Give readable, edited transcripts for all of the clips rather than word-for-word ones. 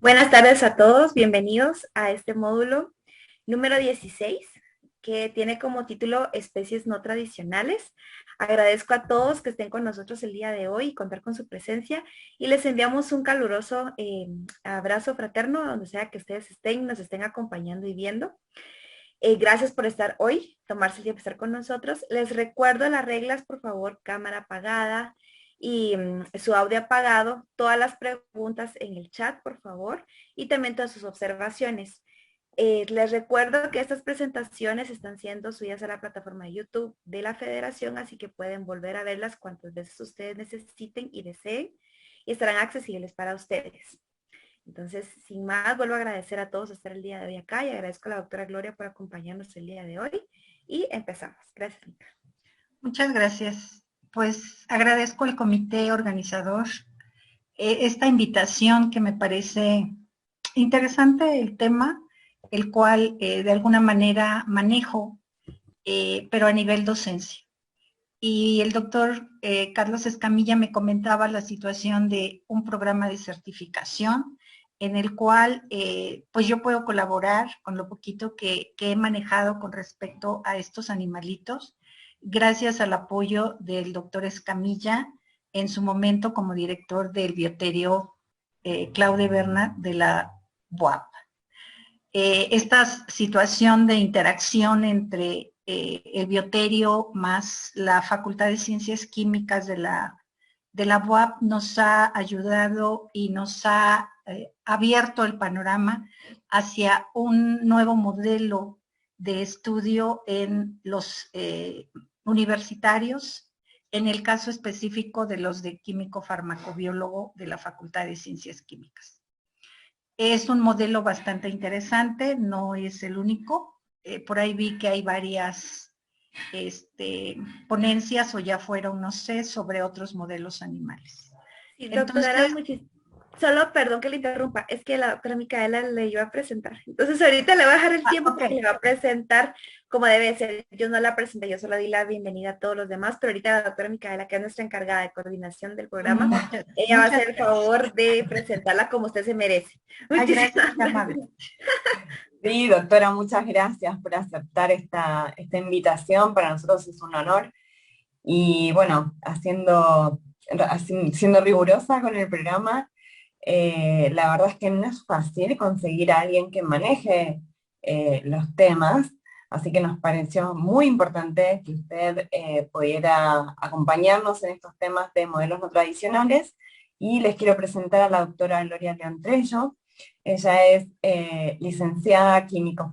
Buenas tardes a todos, bienvenidos a este módulo número 16 que tiene como título Especies no tradicionales. Agradezco a todos que estén con nosotros el día de hoy y contar con su presencia y les enviamos un caluroso abrazo fraterno donde sea que ustedes estén, nos estén acompañando y viendo. Gracias por estar hoy, tomarse el tiempo de estar con nosotros. Les recuerdo las reglas, por favor, cámara apagada y su audio apagado, todas las preguntas en el chat, por favor, y también todas sus observaciones. Les recuerdo que estas presentaciones están siendo subidas a la plataforma de YouTube de la Federación, así que pueden volver a verlas cuantas veces ustedes necesiten y deseen y estarán accesibles para ustedes. Entonces, sin más, vuelvo a agradecer a todos estar el día de hoy acá y agradezco a la doctora Gloria por acompañarnos el día de hoy y empezamos. Gracias, Mica. Muchas gracias. Pues agradezco al comité organizador esta invitación que me parece interesante el tema, el cual de alguna manera manejo, pero a nivel docencia. Y el doctor Carlos Escamilla me comentaba la situación de un programa de certificación en el cual pues yo puedo colaborar con lo poquito que he manejado con respecto a estos animalitos, gracias al apoyo del doctor Escamilla en su momento como director del bioterio Claude Bernat de la BUAP. Esta situación de interacción entre el bioterio más la Facultad de Ciencias Químicas de la UAP nos ha ayudado y nos ha abierto el panorama hacia un nuevo modelo de estudio en los universitarios, en el caso específico de los de químico farmacobiólogo de la Facultad de Ciencias Químicas. Es un modelo bastante interesante, no es el único. Por ahí vi que hay varias ponencias o ya fueron, no sé, sobre otros modelos animales. Sí, doctora, Entonces, solo perdón que le interrumpa, es que la doctora Micaela le iba a presentar. Entonces ahorita le voy a dejar el tiempo porque okay. le va a presentar como debe ser. Yo no la presenté, yo solo di la bienvenida a todos los demás, pero ahorita la doctora Micaela, que es nuestra encargada de coordinación del programa, ella va a hacer el Gracias. favor de presentarla como usted se merece. Ay, gracias, Muchísimas amable. gracias. Sí, doctora, muchas gracias por aceptar esta invitación. Para nosotros es un honor. Y bueno, siendo rigurosa con el programa, la verdad es que no es fácil conseguir a alguien que maneje los temas, así que nos pareció muy importante que usted pudiera acompañarnos en estos temas de modelos no tradicionales. Y les quiero presentar a la doctora Gloria León Trello. Ella es licenciada químico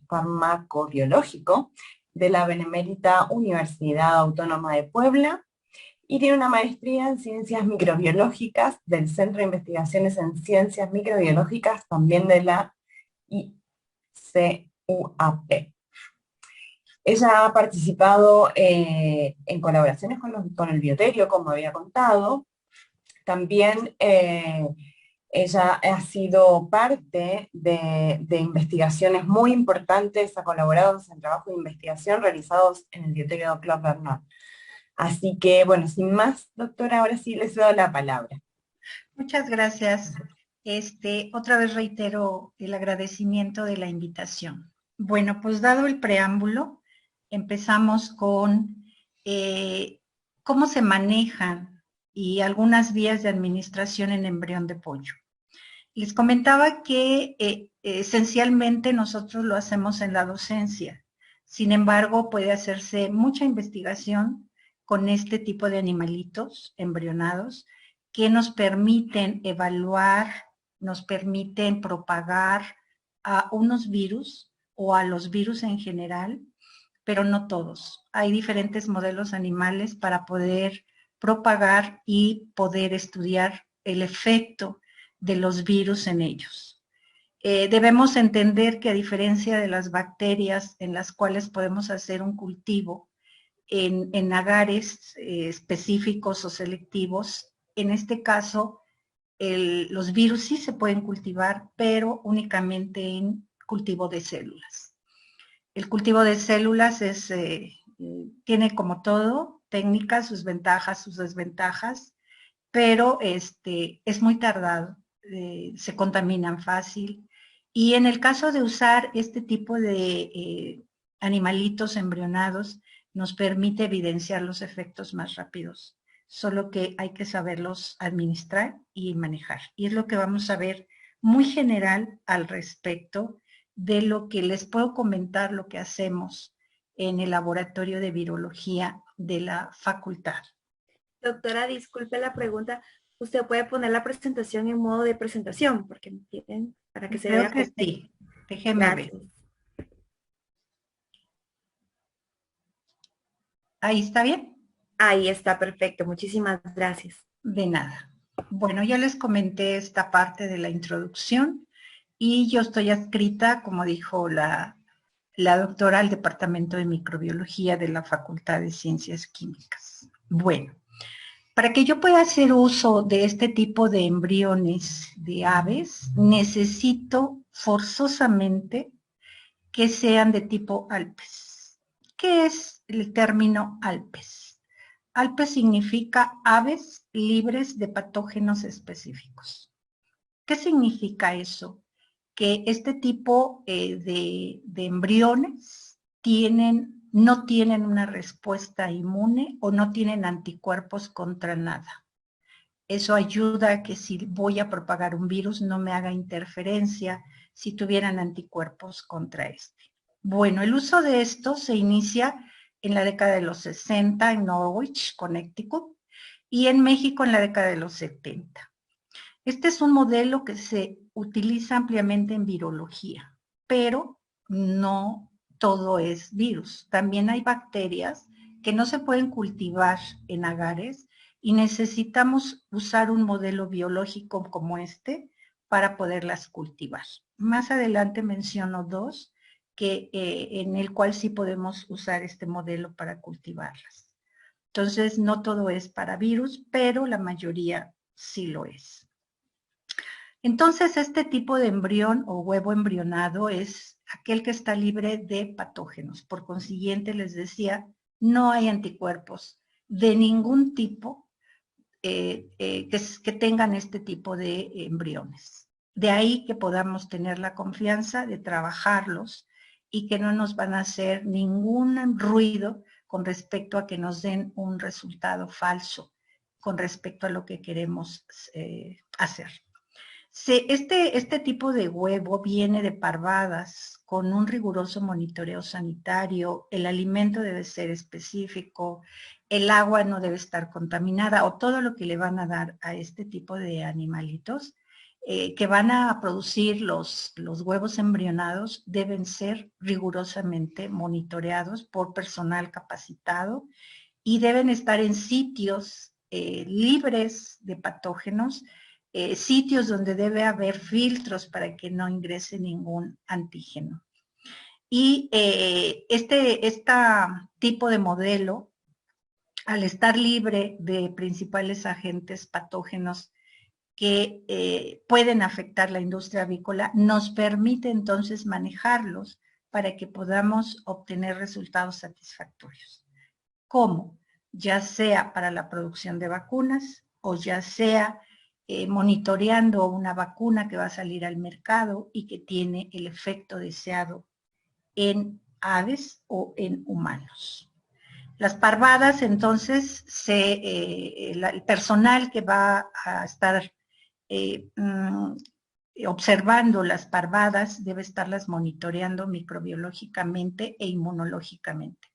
farmacobiológico de la Benemérita Universidad Autónoma de Puebla y tiene una maestría en ciencias microbiológicas del Centro de Investigaciones en Ciencias Microbiológicas, también de la ICUAP. Ella ha participado en colaboraciones con el bioterio, como había contado. También ella ha sido parte de investigaciones muy importantes, ha colaborado en trabajos de investigación realizados en el bioterio Claude Bernat. Así que, bueno, sin más, doctora, ahora sí les doy la palabra. Muchas gracias. Otra vez reitero el agradecimiento de la invitación. Bueno, pues dado el preámbulo, empezamos con cómo se manejan y algunas vías de administración en embrión de pollo. Les comentaba que esencialmente nosotros lo hacemos en la docencia. Sin embargo, puede hacerse mucha investigación con este tipo de animalitos embrionados que nos permiten evaluar, nos permiten propagar a unos virus o a los virus en general, pero no todos. Hay diferentes modelos animales para poder propagar y poder estudiar el efecto de los virus en ellos. Debemos entender que a diferencia de las bacterias en las cuales podemos hacer un cultivo en agares específicos o selectivos, en este caso los virus sí se pueden cultivar, pero únicamente en cultivo de células. El cultivo de células tiene como todo técnicas, sus ventajas, sus desventajas, pero es muy tardado. se contaminan fácil. Y en el caso de usar este tipo de animalitos embrionados, nos permite evidenciar los efectos más rápidos, solo que hay que saberlos administrar y manejar. Y es lo que vamos a ver muy general al respecto de lo que les puedo comentar, lo que hacemos en el laboratorio de virología de la facultad. Doctora, disculpe la pregunta. ¿Usted puede poner la presentación en modo de presentación? Porque me piden para que se Creo vea que completo. sí. Déjeme ver. Gracias. ¿Ahí está bien? Ahí está, perfecto. Muchísimas gracias. De nada. Bueno, ya les comenté esta parte de la introducción y yo estoy adscrita, como dijo la doctora, al Departamento de Microbiología de la Facultad de Ciencias Químicas. Bueno, para que yo pueda hacer uso de este tipo de embriones de aves, necesito forzosamente que sean de tipo Alpes. ¿Qué es el término Alpes? Alpes significa aves libres de patógenos específicos. ¿Qué significa eso? Que este tipo de embriones no tienen una respuesta inmune o no tienen anticuerpos contra nada. Eso ayuda a que si voy a propagar un virus no me haga interferencia si tuvieran anticuerpos contra este. Bueno, el uso de esto se inicia en la década de los 60 en Norwich, Connecticut, y en México en la década de los 70. Este es un modelo que se utiliza ampliamente en virología, pero no todo es virus. También hay bacterias que no se pueden cultivar en agares y necesitamos usar un modelo biológico como este para poderlas cultivar. Más adelante menciono dos en el cual sí podemos usar este modelo para cultivarlas. Entonces, no todo es para virus, pero la mayoría sí lo es. Entonces, este tipo de embrión o huevo embrionado es aquel que está libre de patógenos. Por consiguiente, les decía, no hay anticuerpos de ningún tipo que tengan este tipo de embriones. De ahí que podamos tener la confianza de trabajarlos y que no nos van a hacer ningún ruido con respecto a que nos den un resultado falso con respecto a lo que queremos hacer. Este tipo de huevo viene de parvadas con un riguroso monitoreo sanitario, el alimento debe ser específico, el agua no debe estar contaminada o todo lo que le van a dar a este tipo de animalitos que van a producir los huevos embrionados deben ser rigurosamente monitoreados por personal capacitado y deben estar en sitios libres de patógenos, sitios donde debe haber filtros para que no ingrese ningún antígeno. Y este tipo de modelo, al estar libre de principales agentes patógenos que pueden afectar la industria avícola, nos permite entonces manejarlos para que podamos obtener resultados satisfactorios. ¿Cómo? Ya sea para la producción de vacunas o ya sea monitoreando una vacuna que va a salir al mercado y que tiene el efecto deseado en aves o en humanos. Las parvadas, entonces, el personal que va a estar observando las parvadas debe estarlas monitoreando microbiológicamente e inmunológicamente.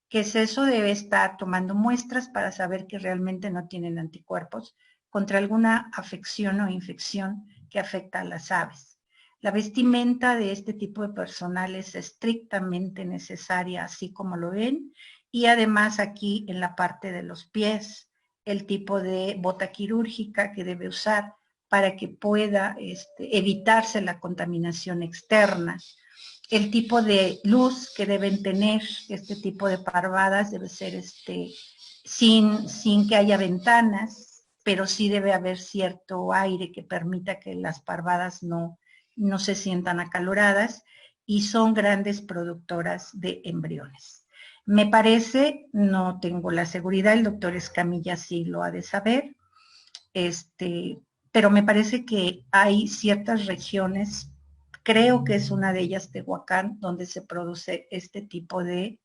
¿Qué es eso? Debe estar tomando muestras para saber que realmente no tienen anticuerpos contra alguna afección o infección que afecta a las aves. La vestimenta de este tipo de personal es estrictamente necesaria, así como lo ven, y además aquí en la parte de los pies, el tipo de bota quirúrgica que debe usar para que pueda evitarse la contaminación externa. El tipo de luz que deben tener este tipo de parvadas debe ser sin que haya ventanas, pero sí debe haber cierto aire que permita que las parvadas no se sientan acaloradas y son grandes productoras de embriones. Me parece, no tengo la seguridad, el doctor Escamilla sí lo ha de saber, pero me parece que hay ciertas regiones, creo que es una de ellas Tehuacán, donde se produce este tipo de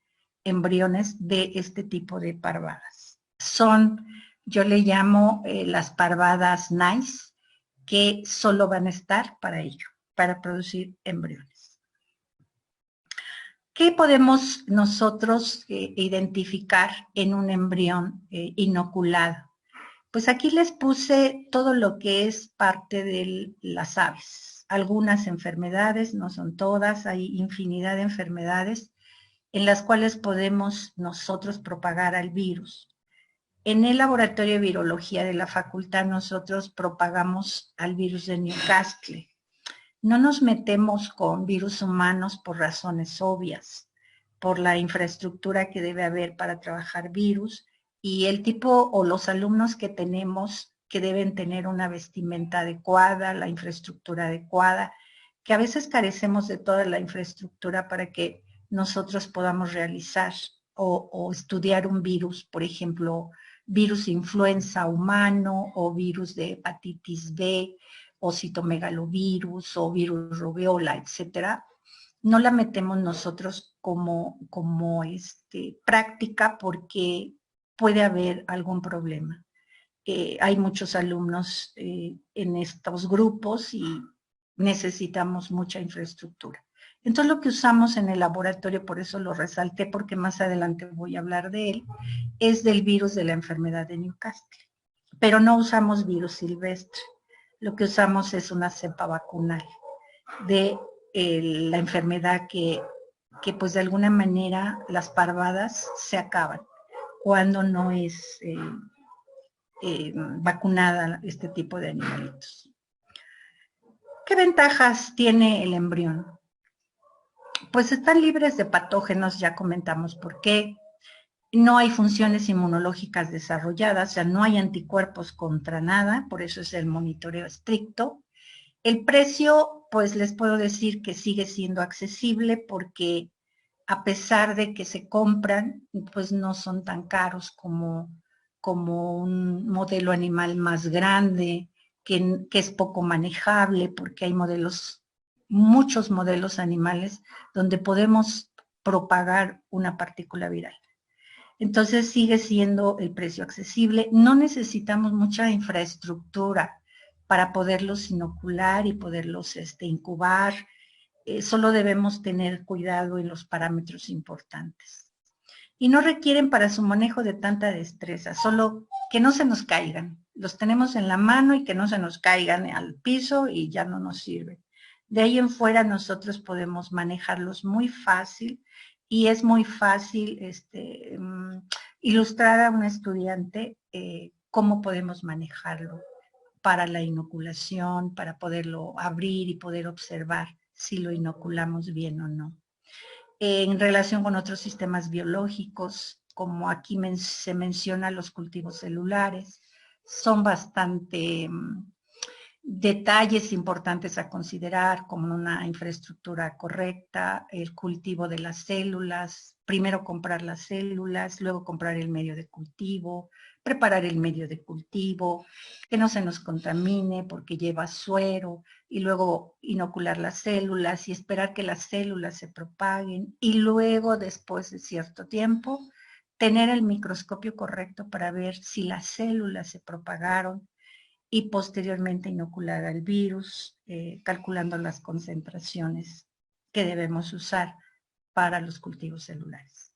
embriones de este tipo de parvadas. Son, yo le llamo las parvadas nice, que solo van a estar para ello, para producir embriones. ¿Qué podemos nosotros identificar en un embrión inoculado? Pues aquí les puse todo lo que es parte de las aves. Algunas enfermedades, no son todas, hay infinidad de enfermedades en las cuales podemos nosotros propagar al virus. En el laboratorio de virología de la facultad nosotros propagamos al virus de Newcastle. No nos metemos con virus humanos por razones obvias, por la infraestructura que debe haber para trabajar virus y el tipo o los alumnos que tenemos que deben tener una vestimenta adecuada, la infraestructura adecuada, que a veces carecemos de toda la infraestructura para que nosotros podamos realizar o estudiar un virus, por ejemplo, virus influenza humano o virus de hepatitis B, o citomegalovirus o virus rubiola, etcétera, no la metemos nosotros como práctica porque puede haber algún problema. Hay muchos alumnos en estos grupos y necesitamos mucha infraestructura. Entonces lo que usamos en el laboratorio, por eso lo resalté porque más adelante voy a hablar de él, es del virus de la enfermedad de Newcastle. Pero no usamos virus silvestre. Lo que usamos es una cepa vacunal de la enfermedad que pues de alguna manera las parvadas se acaban cuando no es vacunada este tipo de animalitos. ¿Qué ventajas tiene el embrión? Pues están libres de patógenos, ya comentamos por qué. No hay funciones inmunológicas desarrolladas, o sea, no hay anticuerpos contra nada, por eso es el monitoreo estricto. El precio, pues les puedo decir que sigue siendo accesible porque a pesar de que se compran, pues no son tan caros como un modelo animal más grande, que es poco manejable, porque hay muchos modelos animales donde podemos propagar una partícula viral. Entonces sigue siendo el precio accesible. No necesitamos mucha infraestructura para poderlos inocular y poderlos incubar. Solo debemos tener cuidado en los parámetros importantes. Y no requieren para su manejo de tanta destreza, solo que no se nos caigan. Los tenemos en la mano y que no se nos caigan al piso y ya no nos sirven. De ahí en fuera nosotros podemos manejarlos muy fácil y es muy fácil ilustrar a un estudiante cómo podemos manejarlo para la inoculación, para poderlo abrir y poder observar si lo inoculamos bien o no. En relación con otros sistemas biológicos, como aquí se menciona los cultivos celulares, son bastante detalles importantes a considerar, como una infraestructura correcta, el cultivo de las células, primero comprar las células, luego comprar el medio de cultivo, preparar el medio de cultivo, que no se nos contamine porque lleva suero, y luego inocular las células y esperar que las células se propaguen, y luego, después de cierto tiempo, tener el microscopio correcto para ver si las células se propagaron, y posteriormente inocular al virus, calculando las concentraciones que debemos usar para los cultivos celulares.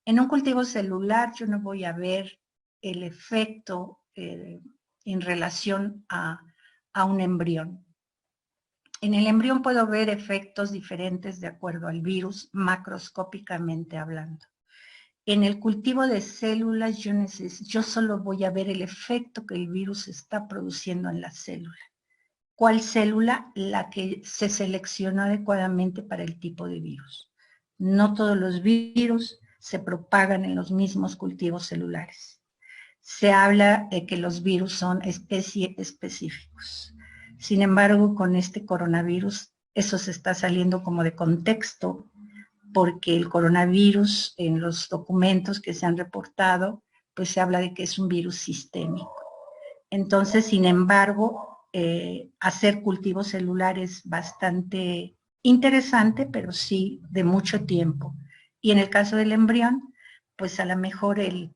En un cultivo celular yo no voy a ver el efecto en relación a un embrión. En el embrión puedo ver efectos diferentes de acuerdo al virus, macroscópicamente hablando. En el cultivo de células yo solo voy a ver el efecto que el virus está produciendo en la célula. ¿Cuál célula? La que se seleccionó adecuadamente para el tipo de virus. No todos los virus se propagan en los mismos cultivos celulares. Se habla de que los virus son especie específicos. Sin embargo, con este coronavirus, eso se está saliendo como de contexto, porque el coronavirus en los documentos que se han reportado, pues se habla de que es un virus sistémico. Entonces, sin embargo, hacer cultivos celulares bastante interesante, pero sí de mucho tiempo. Y en el caso del embrión, pues a lo mejor el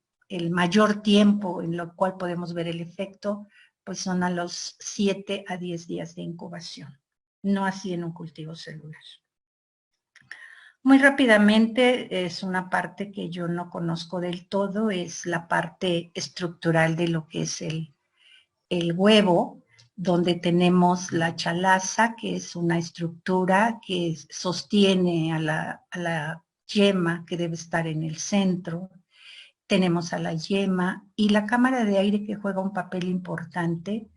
mayor tiempo en lo cual podemos ver el efecto, pues son a los 7 a 10 días de incubación, no así en un cultivo celular. Muy rápidamente, es una parte que yo no conozco del todo, es la parte estructural de lo que es el huevo, donde tenemos la chalaza, que es una estructura que sostiene a la yema que debe estar en el centro. Tenemos a la yema y la cámara de aire, que juega un papel importante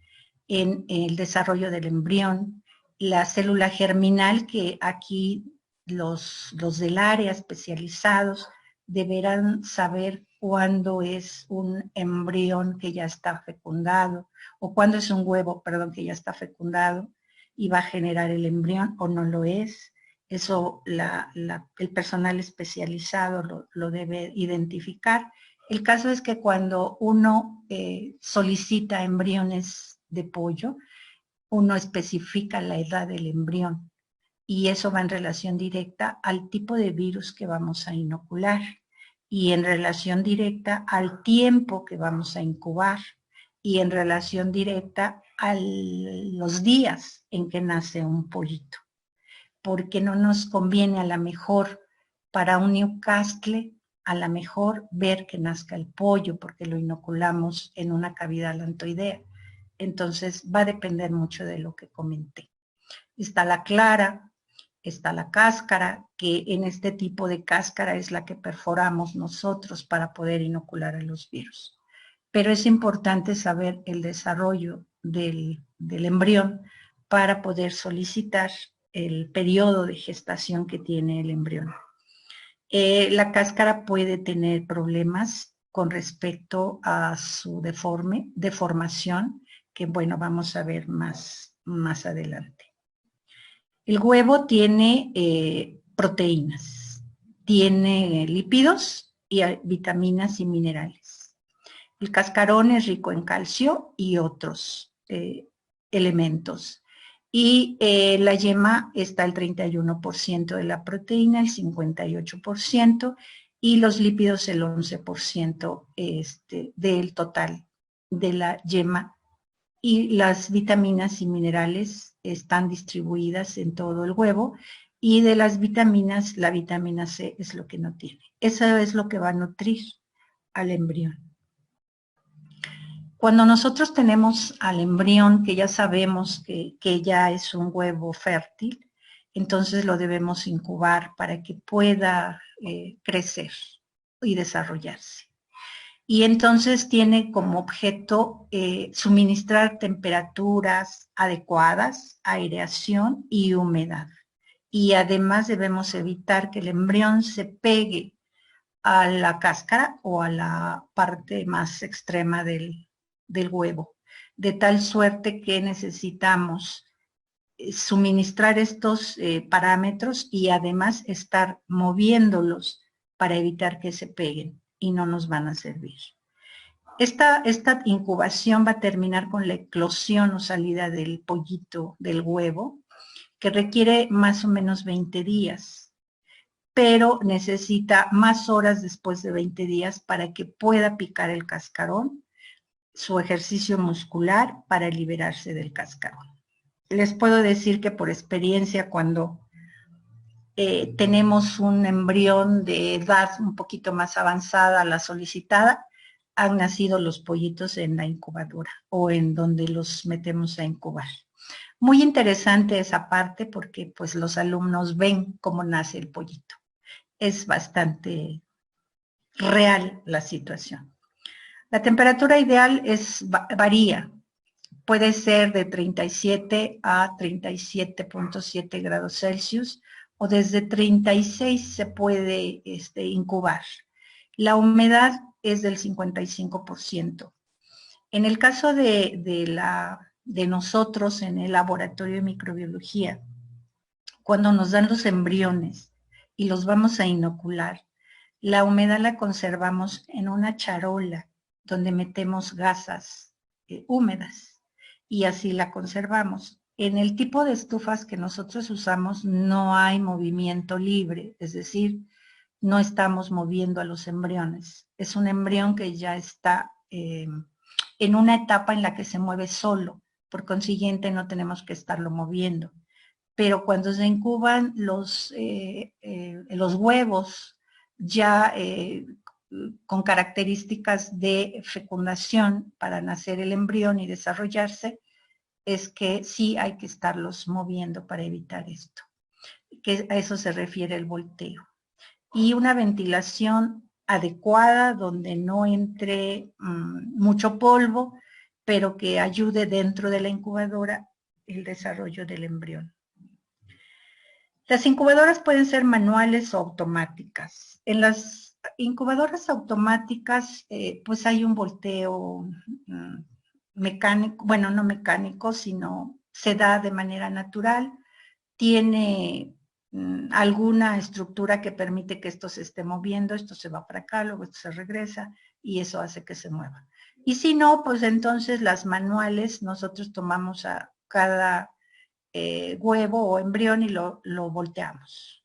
en el desarrollo del embrión. La célula germinal, que aquí los del área especializados deberán saber cuándo es un embrión que ya está fecundado, o cuándo es un huevo, perdón, que ya está fecundado y va a generar el embrión o no lo es. Eso el personal especializado lo debe identificar. El caso es que cuando uno solicita embriones de pollo, uno especifica la edad del embrión y eso va en relación directa al tipo de virus que vamos a inocular y en relación directa al tiempo que vamos a incubar y en relación directa a los días en que nace un pollito. Porque no nos conviene a lo mejor para un Newcastle, a lo mejor ver que nazca el pollo porque lo inoculamos en una cavidad alantoidea. Entonces va a depender mucho de lo que comenté. Está la clara, está la cáscara, que en este tipo de cáscara es la que perforamos nosotros para poder inocular a los virus. Pero es importante saber el desarrollo del embrión para poder solicitar el periodo de gestación que tiene el embrión. La cáscara puede tener problemas con respecto a su deformación, que bueno, vamos a ver más adelante. El huevo tiene proteínas, tiene lípidos y vitaminas y minerales. El cascarón es rico en calcio y otros elementos. Y la yema está el 31% de la proteína, el 58%, y los lípidos el 11% del total de la yema. Y las vitaminas y minerales están distribuidas en todo el huevo, y de las vitaminas, la vitamina C es lo que no tiene. Eso es lo que va a nutrir al embrión. Cuando nosotros tenemos al embrión, que ya sabemos que ya es un huevo fértil, entonces lo debemos incubar para que pueda crecer y desarrollarse. Y entonces tiene como objeto suministrar temperaturas adecuadas, aireación y humedad. Y además debemos evitar que el embrión se pegue a la cáscara o a la parte más extrema del huevo, de tal suerte que necesitamos suministrar estos parámetros y además estar moviéndolos para evitar que se peguen y no nos van a servir. Esta incubación va a terminar con la eclosión o salida del pollito del huevo, que requiere más o menos 20 días, pero necesita más horas después de 20 días para que pueda picar el cascarón, su ejercicio muscular para liberarse del cascarón. Les puedo decir que por experiencia, cuando tenemos un embrión de edad un poquito más avanzada a la solicitada, han nacido los pollitos en la incubadora o en donde los metemos a incubar. Muy interesante esa parte porque pues los alumnos ven cómo nace el pollito. Es bastante real la situación. La temperatura ideal varía. Puede ser de 37 a 37.7 grados Celsius o desde 36 se puede incubar. La humedad es del 55%. En el caso de nosotros en el laboratorio de microbiología, cuando nos dan los embriones y los vamos a inocular, la humedad la conservamos en una charola donde metemos gasas húmedas. y así la conservamos. En el tipo de estufas que nosotros usamos no hay movimiento libre, es decir, no estamos moviendo a los embriones. Es un embrión que ya está en una etapa en la que se mueve solo, por consiguiente no tenemos que estarlo moviendo. Pero cuando se incuban los huevos ya con características de fecundación para nacer el embrión y desarrollarse, es que sí hay que estarlos moviendo para evitar esto, que a eso se refiere el volteo. Y una ventilación adecuada donde no entre mucho polvo, pero que ayude dentro de la incubadora el desarrollo del embrión. Las incubadoras pueden ser manuales o automáticas. En las incubadoras automáticas, pues hay un volteo mecánico, bueno, no mecánico, sino se da de manera natural. Tiene alguna estructura que permite que esto se esté moviendo, esto se va para acá, luego esto se regresa y eso hace que se mueva. Y si no, pues entonces las manuales, nosotros tomamos a cada huevo o embrión y lo volteamos.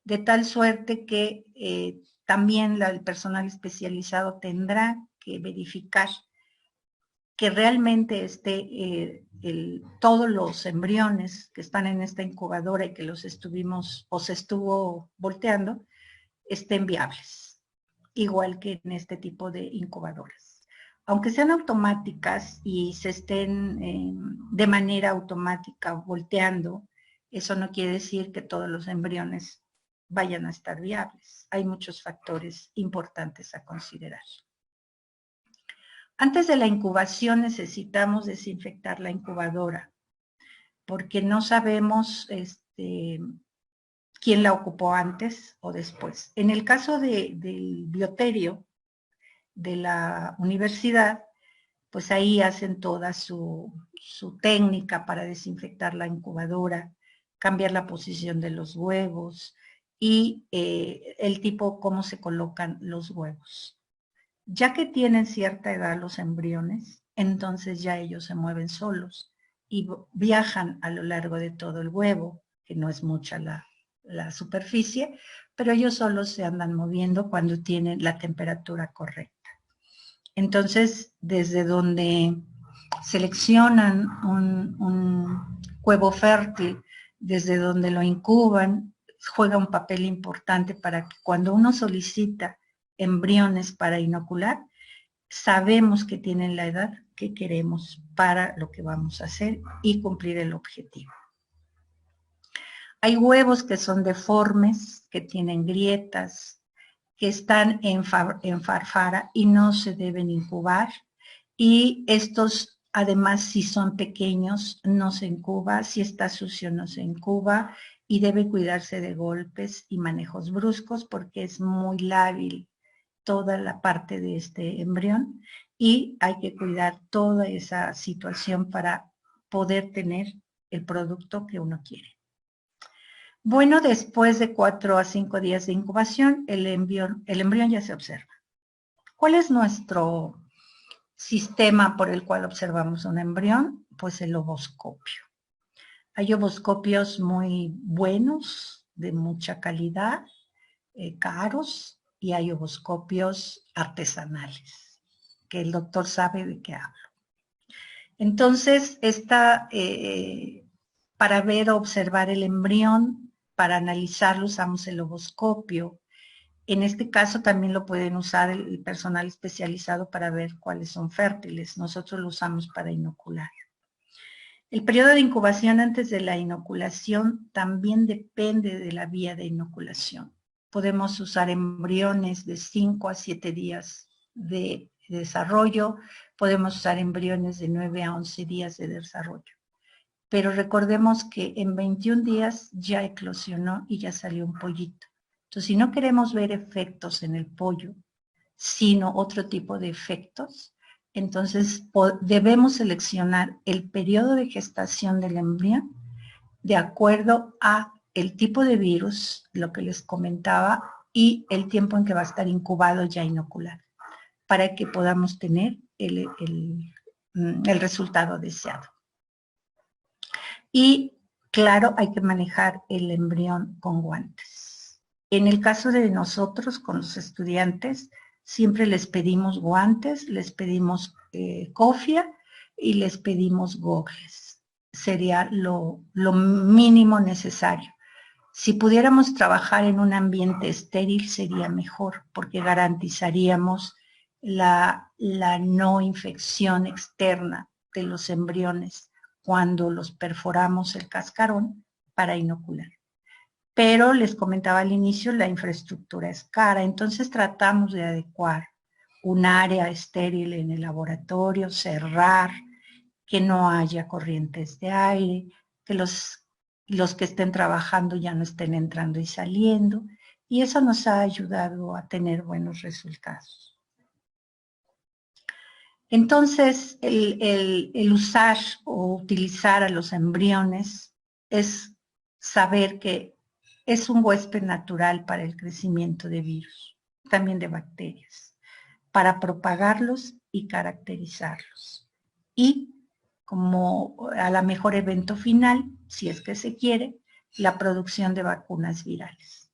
De tal suerte que también el personal especializado tendrá que verificar que realmente todos los embriones que están en esta incubadora y que los estuvimos o se estuvo volteando estén viables, igual que en este tipo de incubadoras. Aunque sean automáticas y se estén de manera automática volteando, eso no quiere decir que todos los embriones vayan a estar viables. Hay muchos factores importantes a considerar. Antes de la incubación necesitamos desinfectar la incubadora, porque no sabemos quién la ocupó antes o después. En el caso del bioterio de la universidad, pues ahí hacen toda su técnica para desinfectar la incubadora, cambiar la posición de los huevos y el tipo cómo se colocan los huevos. Ya que tienen cierta edad los embriones, entonces ya ellos se mueven solos y viajan a lo largo de todo el huevo, que no es mucha la superficie, pero ellos solos se andan moviendo cuando tienen la temperatura correcta. Entonces, desde donde seleccionan un huevo fértil, desde donde lo incuban, juega un papel importante para que cuando uno solicita embriones para inocular, sabemos que tienen la edad que queremos para lo que vamos a hacer y cumplir el objetivo. Hay huevos que son deformes, que tienen grietas, que están en farfara y no se deben incubar. Y estos, además, si son pequeños, no se incuba. Si está sucio, no se incuba. Y debe cuidarse de golpes y manejos bruscos porque es muy lábil toda la parte de este embrión y hay que cuidar toda esa situación para poder tener el producto que uno quiere. Bueno, después de 4 a 5 días de incubación, el embrión ya se observa. ¿Cuál es nuestro sistema por el cual observamos un embrión? Pues el ovoscopio. Hay ovoscopios muy buenos, de mucha calidad, caros, y hay ovoscopios artesanales, que el doctor sabe de qué hablo. Entonces, para ver o observar el embrión, para analizarlo usamos el ovoscopio. En este caso también lo pueden usar el personal especializado para ver cuáles son fértiles. Nosotros lo usamos para inocular. El periodo de incubación antes de la inoculación también depende de la vía de inoculación. Podemos usar embriones de 5 a 7 días de desarrollo, podemos usar embriones de 9 a 11 días de desarrollo. Pero recordemos que en 21 días ya eclosionó y ya salió un pollito. Entonces, si no queremos ver efectos en el pollo, sino otro tipo de efectos, entonces debemos seleccionar el periodo de gestación del embrión de acuerdo a el tipo de virus, lo que les comentaba, y el tiempo en que va a estar incubado ya inocular, para que podamos tener el resultado deseado. Y claro, hay que manejar el embrión con guantes. En el caso de nosotros, con los estudiantes, siempre les pedimos guantes, les pedimos cofia y les pedimos gogles. Sería lo mínimo necesario. Si pudiéramos trabajar en un ambiente estéril sería mejor, porque garantizaríamos la no infección externa de los embriones cuando los perforamos el cascarón para inocular. Pero les comentaba al inicio, la infraestructura es cara, entonces tratamos de adecuar un área estéril en el laboratorio, cerrar, que no haya corrientes de aire, que los que estén trabajando ya no estén entrando y saliendo, y eso nos ha ayudado a tener buenos resultados. Entonces, el usar o utilizar a los embriones es saber que es un huésped natural para el crecimiento de virus, también de bacterias, para propagarlos y caracterizarlos. Y como a la mejor evento final, si es que se quiere, la producción de vacunas virales.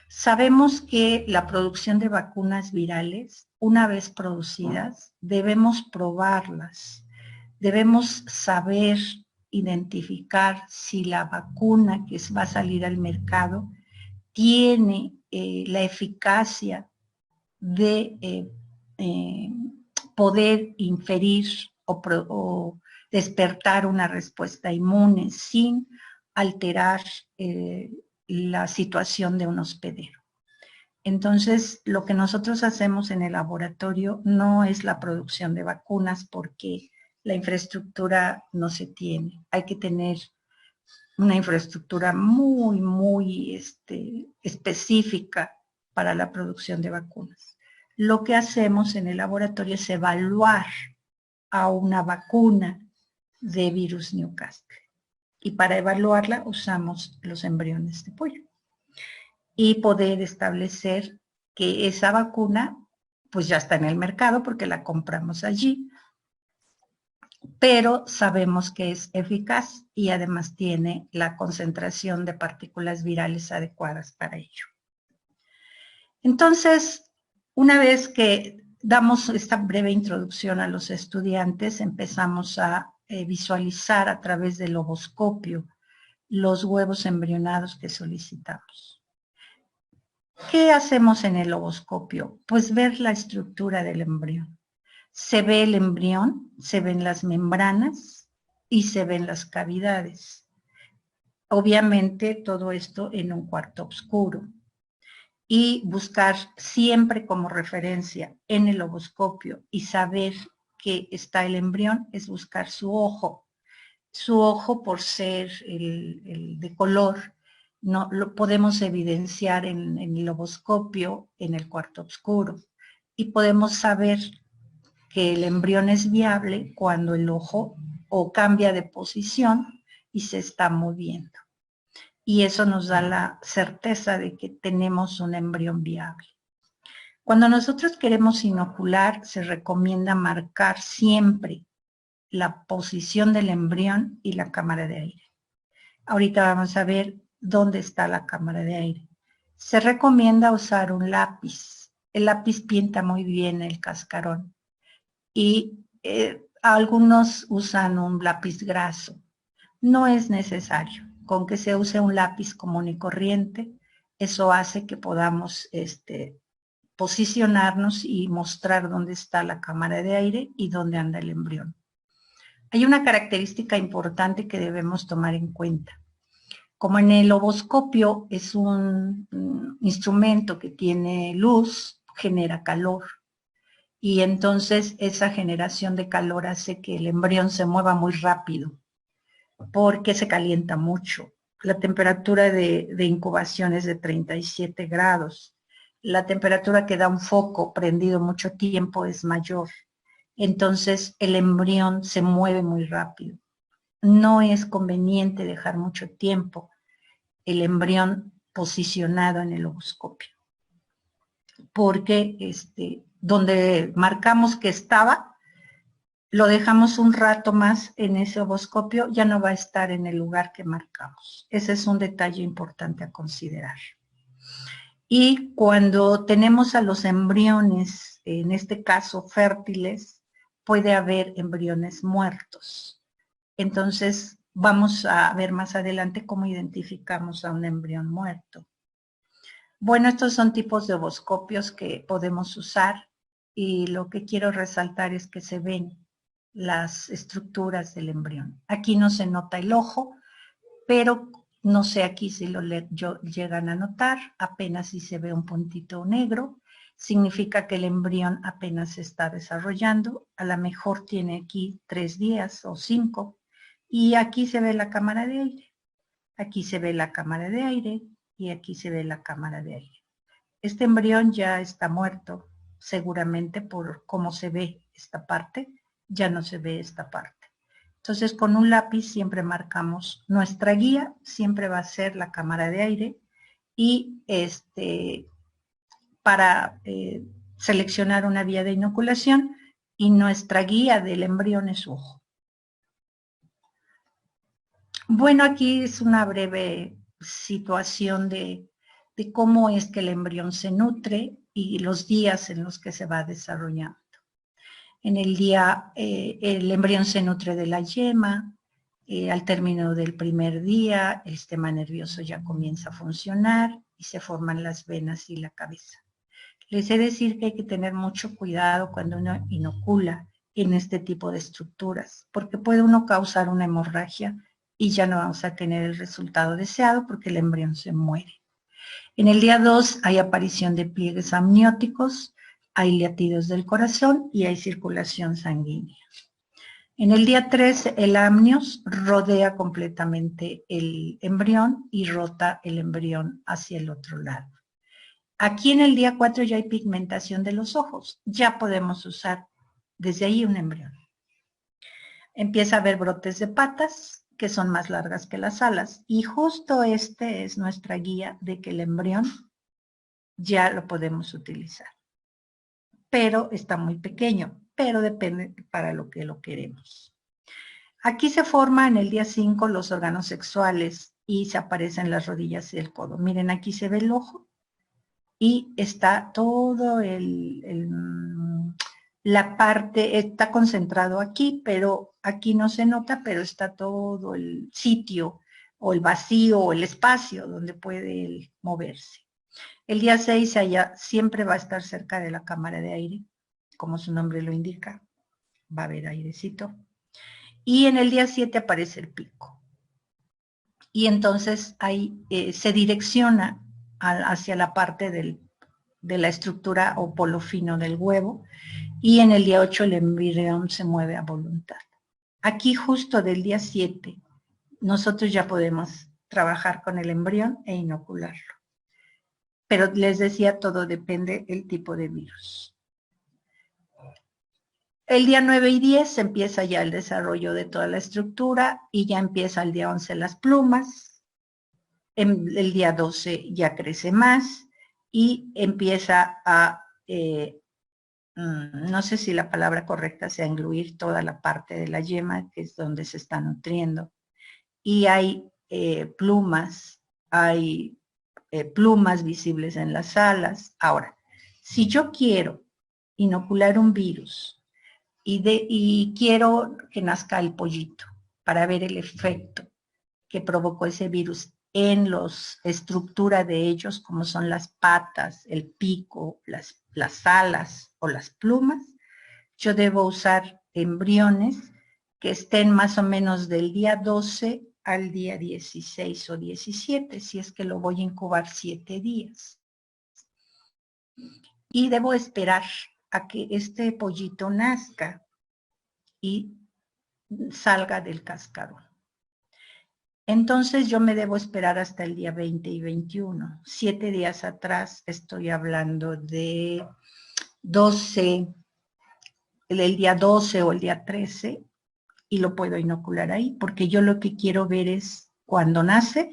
Sabemos que la producción de vacunas virales, una vez producidas, debemos probarlas, debemos saber identificar si la vacuna que va a salir al mercado tiene la eficacia de poder inferir o despertar una respuesta inmune sin alterar la situación de un hospedero. Entonces, lo que nosotros hacemos en el laboratorio no es la producción de vacunas porque la infraestructura no se tiene. Hay que tener una infraestructura muy específica para la producción de vacunas. Lo que hacemos en el laboratorio es evaluar a una vacuna de virus Newcastle. Y para evaluarla usamos los embriones de pollo. Y poder establecer que esa vacuna pues ya está en el mercado porque la compramos allí, pero sabemos que es eficaz y además tiene la concentración de partículas virales adecuadas para ello. Entonces, una vez que damos esta breve introducción a los estudiantes, empezamos a visualizar a través del ovoscopio los huevos embrionados que solicitamos. ¿Qué hacemos en el ovoscopio? Pues ver la estructura del embrión. Se ve el embrión, se ven las membranas y se ven las cavidades. Obviamente todo esto en un cuarto oscuro. Y buscar siempre como referencia en el ovoscopio y saber que está el embrión es buscar su ojo. Su ojo, por ser el de color, no lo podemos evidenciar en el ovoscopio en el cuarto oscuro. Y podemos saber que el embrión es viable cuando el ojo o cambia de posición y se está moviendo. Y eso nos da la certeza de que tenemos un embrión viable. Cuando nosotros queremos inocular, se recomienda marcar siempre la posición del embrión y la cámara de aire. Ahorita vamos a ver dónde está la cámara de aire. Se recomienda usar un lápiz. El lápiz pinta muy bien el cascarón. Y algunos usan un lápiz graso. No es necesario. Con que se use un lápiz común y corriente, eso hace que podamos posicionarnos y mostrar dónde está la cámara de aire y dónde anda el embrión. Hay una característica importante que debemos tomar en cuenta. Como en el ovoscopio es un instrumento que tiene luz, genera calor. Y entonces esa generación de calor hace que el embrión se mueva muy rápido porque se calienta mucho. La temperatura de incubación es de 37 grados. La temperatura que da un foco prendido mucho tiempo es mayor. Entonces el embrión se mueve muy rápido. No es conveniente dejar mucho tiempo el embrión posicionado en el ovoscopio, porque donde marcamos que estaba, lo dejamos un rato más en ese ovoscopio, ya no va a estar en el lugar que marcamos. Ese es un detalle importante a considerar. Y cuando tenemos a los embriones, en este caso fértiles, puede haber embriones muertos. Entonces, vamos a ver más adelante cómo identificamos a un embrión muerto. Bueno, estos son tipos de ovoscopios que podemos usar y lo que quiero resaltar es que se ven las estructuras del embrión. Aquí no se nota el ojo, pero no sé aquí si lo llegan a notar, apenas si se ve un puntito negro, significa que el embrión apenas se está desarrollando, a lo mejor tiene aquí 3 días o 5, y aquí se ve la cámara de aire, aquí se ve la cámara de aire, y aquí se ve la cámara de aire. Este embrión ya está muerto, seguramente por cómo se ve esta parte, ya no se ve esta parte. Entonces, con un lápiz siempre marcamos nuestra guía, siempre va a ser la cámara de aire y para seleccionar una vía de inoculación y nuestra guía del embrión es su ojo. Bueno, aquí es una breve situación de cómo es que el embrión se nutre y los días en los que se va desarrollando. En el día, el embrión se nutre de la yema, al término del primer día, el sistema nervioso ya comienza a funcionar y se forman las venas y la cabeza. Les he de decir que hay que tener mucho cuidado cuando uno inocula en este tipo de estructuras, porque puede uno causar una hemorragia y ya no vamos a tener el resultado deseado porque el embrión se muere. En el día 2 hay aparición de pliegues amnióticos, hay latidos del corazón y hay circulación sanguínea. En el día 3 el amnios rodea completamente el embrión y rota el embrión hacia el otro lado. Aquí en el día 4 ya hay pigmentación de los ojos, ya podemos usar desde ahí un embrión. Empieza a haber brotes de patas, que son más largas que las alas, y justo este es nuestra guía de que el embrión ya lo podemos utilizar. Pero está muy pequeño, pero depende para lo que lo queremos. Aquí se forman en el día 5 los órganos sexuales y se aparecen las rodillas y el codo. Miren, aquí se ve el ojo y está todo la parte, está concentrado aquí, pero aquí no se nota, pero está todo el sitio o el vacío o el espacio donde puede moverse. El día 6 allá siempre va a estar cerca de la cámara de aire, como su nombre lo indica, va a haber airecito. Y en el día 7 aparece el pico. Y entonces ahí se direcciona hacia la parte de la estructura o polo fino del huevo. Y en el día 8 el embrión se mueve a voluntad. Aquí justo del día 7 nosotros ya podemos trabajar con el embrión e inocularlo. Pero les decía, todo depende del tipo de virus. El día 9 y 10 empieza ya el desarrollo de toda la estructura y ya empieza el día 11 las plumas. El día 12 ya crece más y empieza a, no sé si la palabra correcta sea engluir toda la parte de la yema, que es donde se está nutriendo. Y hay plumas, hay plumas visibles en las alas. Ahora, si yo quiero inocular un virus y quiero que nazca el pollito para ver el efecto que provocó ese virus en la estructura de ellos, como son las patas, el pico, las alas o las plumas, yo debo usar embriones que estén más o menos del día 12 al día 16 o 17, si es que lo voy a incubar 7 días. Y debo esperar a que este pollito nazca y salga del cascarón. Entonces yo me debo esperar hasta el día 20 y 21. 7 días atrás estoy hablando de 12, el día 12 o el día 13, y lo puedo inocular ahí, porque yo lo que quiero ver es cuando nace,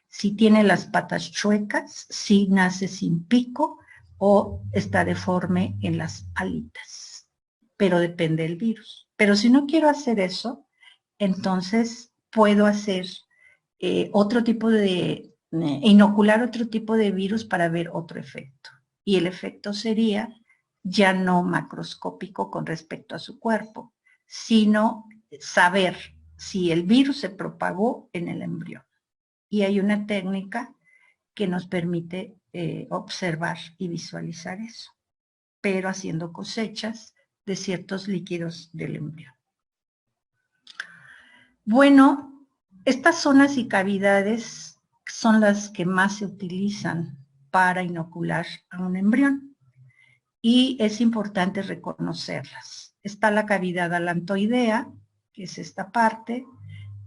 si tiene las patas chuecas, si nace sin pico o está deforme en las alitas. pero depende del virus. Pero si no quiero hacer eso, entonces puedo hacer otro tipo de, inocular otro tipo de virus para ver otro efecto. Y el efecto sería ya no macroscópico con respecto a su cuerpo, sino saber si el virus se propagó en el embrión. Y hay una técnica que nos permite observar y visualizar eso, pero haciendo cosechas de ciertos líquidos del embrión. Bueno, estas zonas y cavidades son las que más se utilizan para inocular a un embrión y es importante reconocerlas. Está la cavidad alantoidea, que es esta parte.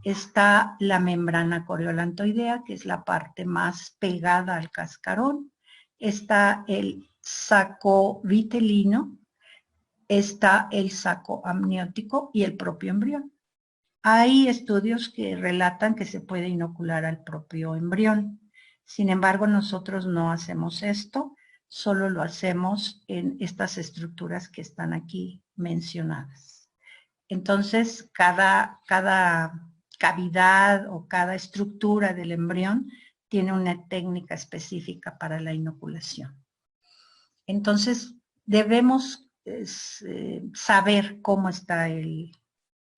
Está la membrana coriolantoidea, que es la parte más pegada al cascarón. Está el saco vitelino, está el saco amniótico y el propio embrión. Hay estudios que relatan que se puede inocular al propio embrión. Sin embargo, nosotros no hacemos esto, solo lo hacemos en estas estructuras que están aquí mencionadas. Entonces, cada cavidad o cada estructura del embrión tiene una técnica específica para la inoculación. Entonces, debemos saber cómo está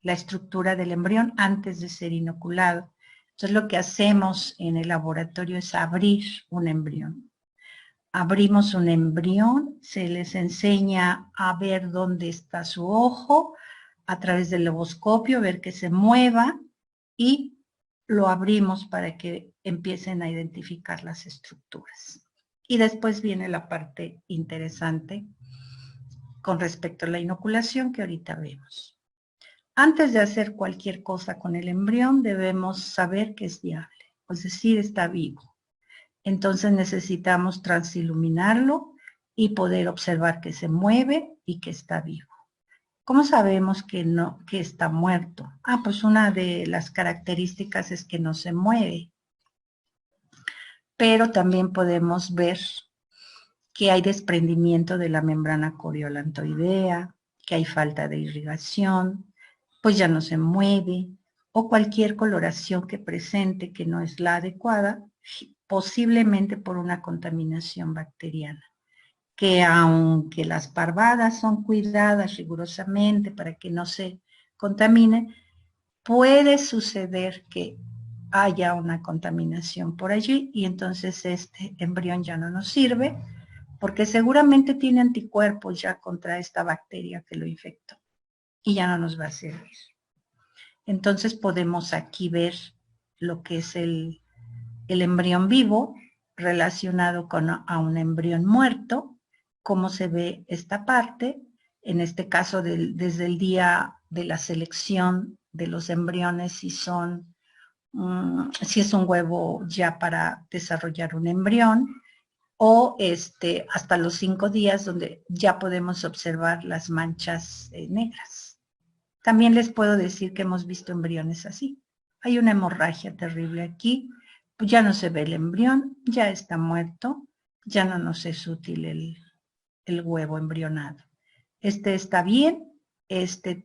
la estructura del embrión antes de ser inoculado. Entonces, lo que hacemos en el laboratorio es abrir un embrión. Abrimos un embrión, se les enseña a ver dónde está su ojo, a través del loboscopio, ver que se mueva y lo abrimos para que empiecen a identificar las estructuras. Y después viene la parte interesante con respecto a la inoculación que ahorita vemos. Antes de hacer cualquier cosa con el embrión, debemos saber que es viable, es decir, está vivo. Entonces necesitamos transiluminarlo y poder observar que se mueve y que está vivo. ¿Cómo sabemos que está muerto? Pues una de las características es que no se mueve. Pero también podemos ver que hay desprendimiento de la membrana coriolantoidea, que hay falta de irrigación, pues ya no se mueve, o cualquier coloración que presente que no es la adecuada, posiblemente por una contaminación bacteriana, que aunque las parvadas son cuidadas rigurosamente para que no se contamine, puede suceder que haya una contaminación por allí y entonces este embrión ya no nos sirve porque seguramente tiene anticuerpos ya contra esta bacteria que lo infectó y ya no nos va a servir. Entonces podemos aquí ver lo que es el embrión vivo relacionado con a un embrión muerto, cómo se ve esta parte, en este caso desde el día de la selección de los embriones, si es un huevo ya para desarrollar un embrión, o hasta los 5 días donde ya podemos observar las manchas negras. También les puedo decir que hemos visto embriones así. Hay una hemorragia terrible aquí, pues ya no se ve el embrión, ya está muerto, ya no nos es útil el huevo embrionado. Este está bien,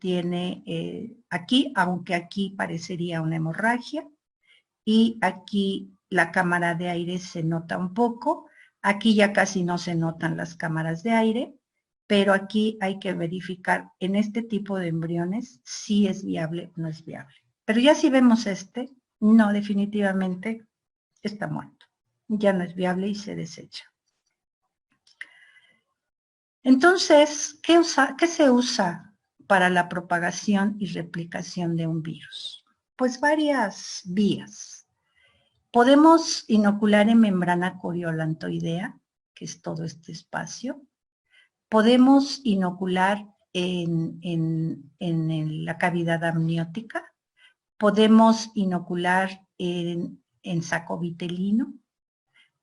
tiene aquí, aunque aquí parecería una hemorragia, y aquí la cámara de aire se nota un poco, aquí ya casi no se notan las cámaras de aire, pero aquí hay que verificar en este tipo de embriones si es viable o no es viable. Pero ya si vemos no, definitivamente está muerto. Ya no es viable y se desecha. Entonces, ¿qué se usa para la propagación y replicación de un virus? Pues varias vías. Podemos inocular en membrana coriolantoidea, que es todo este espacio. Podemos inocular en la cavidad amniótica. Podemos inocular en saco vitelino.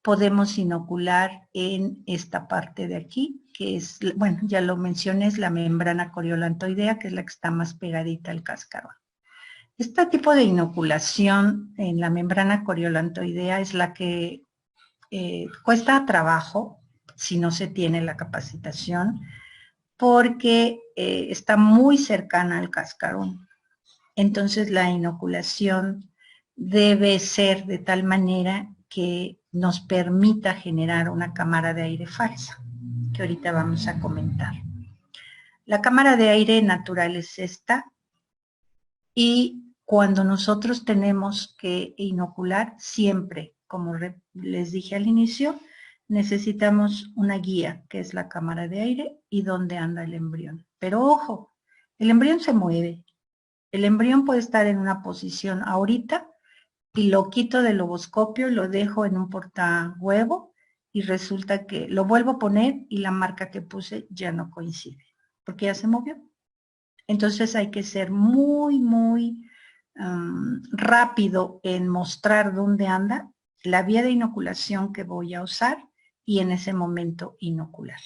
Podemos inocular en esta parte de aquí, que es, bueno, ya lo mencioné, es la membrana coriolantoidea, que es la que está más pegadita al cascarón. Este tipo de inoculación en la membrana coriolantoidea es la que cuesta trabajo si no se tiene la capacitación, porque está muy cercana al cascarón. Entonces la inoculación debe ser de tal manera que nos permita generar una cámara de aire falsa, que ahorita vamos a comentar. La cámara de aire natural es esta, y cuando nosotros tenemos que inocular, siempre, como les dije al inicio, necesitamos una guía, que es la cámara de aire y dónde anda el embrión. Pero ojo, el embrión se mueve. El embrión puede estar en una posición ahorita y lo quito del ovoscopio, lo dejo en un portahuevo y resulta que lo vuelvo a poner y la marca que puse ya no coincide, porque ya se movió. Entonces hay que ser muy rápido en mostrar dónde anda, la vía de inoculación que voy a usar y en ese momento inocular.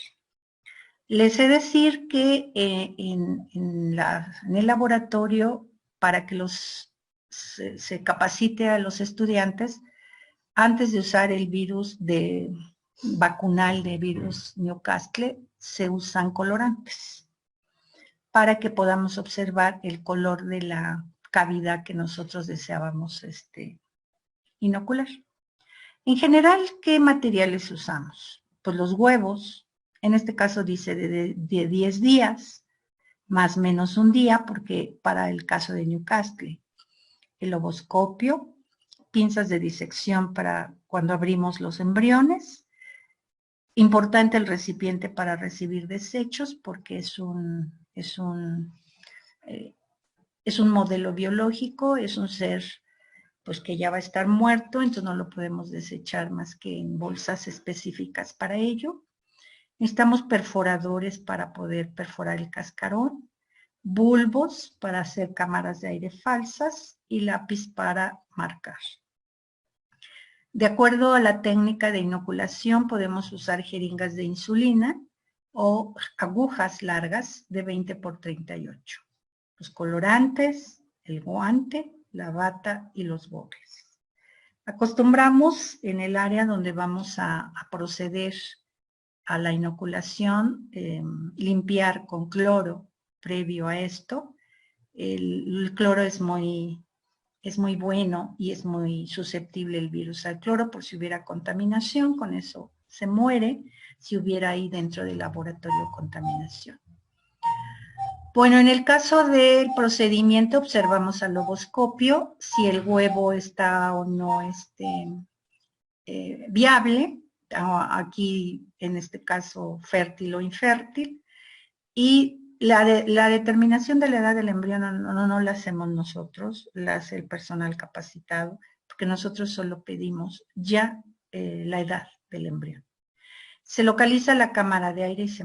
Les he de decir que en el laboratorio, para que se capacite a los estudiantes, antes de usar el virus vacunal de virus Newcastle, se usan colorantes para que podamos observar el color de la cavidad que nosotros deseábamos inocular. En general, ¿qué materiales usamos? Pues los huevos, en este caso dice de 10 días, más o menos un día, porque para el caso de Newcastle, el ovoscopio, pinzas de disección para cuando abrimos los embriones, importante el recipiente para recibir desechos, porque es un modelo biológico, es un ser pues que ya va a estar muerto, entonces no lo podemos desechar más que en bolsas específicas para ello. Necesitamos perforadores para poder perforar el cascarón, bulbos para hacer cámaras de aire falsas y lápiz para marcar. De acuerdo a la técnica de inoculación, podemos usar jeringas de insulina o agujas largas de 20 por 38. Los colorantes, el guante, la bata y los gogles. Acostumbramos en el área donde vamos a proceder a la inoculación, limpiar con cloro previo a esto. El cloro es muy bueno y es muy susceptible el virus al cloro por si hubiera contaminación, con eso se muere, si hubiera ahí dentro del laboratorio contaminación. Bueno, en el caso del procedimiento observamos al ovoscopio si el huevo está o no viable, aquí en este caso fértil o infértil, y la determinación de la edad del embrión no la hacemos nosotros, la hace el personal capacitado, porque nosotros solo pedimos ya la edad del embrión. Se localiza la cámara de aire y se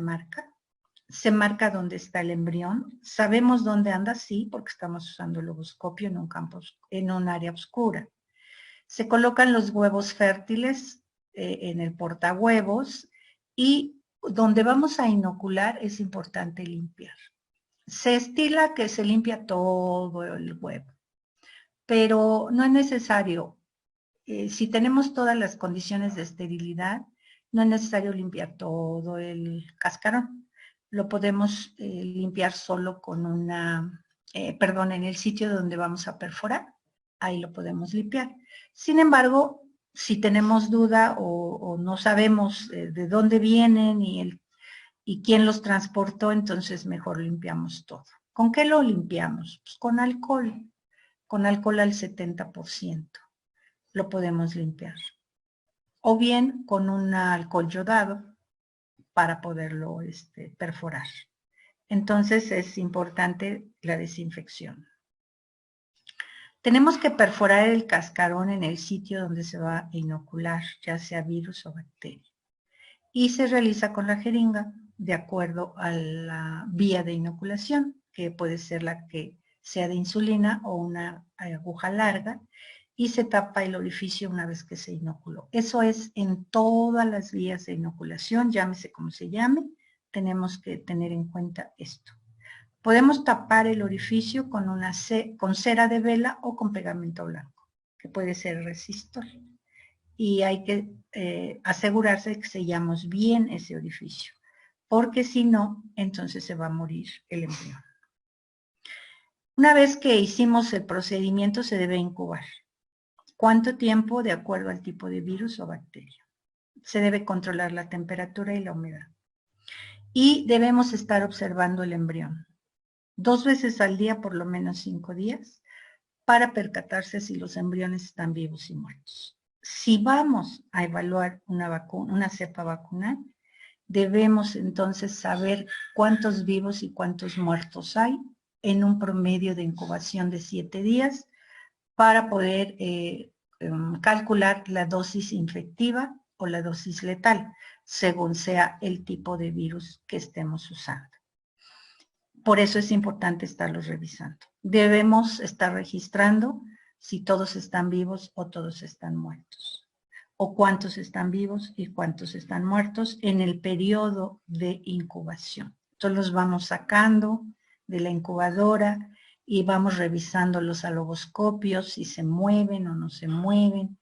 marca dónde está el embrión, sabemos dónde anda, sí, porque estamos usando el ovoscopio en un área oscura. Se colocan los huevos fértiles en el portahuevos y donde vamos a inocular es importante limpiar. Se estila que se limpia todo el huevo, pero no es necesario. Si tenemos todas las condiciones de esterilidad, no es necesario limpiar todo el cascarón. Lo podemos limpiar solo con en el sitio donde vamos a perforar, ahí lo podemos limpiar. Sin embargo, si tenemos duda o no sabemos de dónde vienen y quién los transportó, entonces mejor limpiamos todo. ¿Con qué lo limpiamos? Pues con alcohol al 70% lo podemos limpiar. O bien con un alcohol yodado para poderlo perforar. Entonces es importante la desinfección. Tenemos que perforar el cascarón en el sitio donde se va a inocular, ya sea virus o bacteria. Y se realiza con la jeringa de acuerdo a la vía de inoculación, que puede ser la que sea de insulina o una aguja larga, y se tapa el orificio una vez que se inoculó. Eso es en todas las vías de inoculación, llámese como se llame, tenemos que tener en cuenta esto. Podemos tapar el orificio con cera de vela o con pegamento blanco, que puede ser resistor. Y hay que asegurarse de que sellamos bien ese orificio. porque si no, entonces se va a morir el embrión. Una vez que hicimos el procedimiento, se debe incubar. ¿Cuánto tiempo? De acuerdo al tipo de virus o bacteria. Se debe controlar la temperatura y la humedad. Y debemos estar observando el embrión 2 veces al día, por lo menos 5 días, para percatarse si los embriones están vivos y muertos. Si vamos a evaluar una cepa vacunal, debemos entonces saber cuántos vivos y cuántos muertos hay en un promedio de incubación de 7 días para poder calcular la dosis infectiva o la dosis letal, según sea el tipo de virus que estemos usando. Por eso es importante estarlos revisando. Debemos estar registrando si todos están vivos o todos están muertos, o cuántos están vivos y cuántos están muertos en el periodo de incubación. Entonces los vamos sacando de la incubadora y vamos revisando los alogoscopios, si se mueven o no se mueven,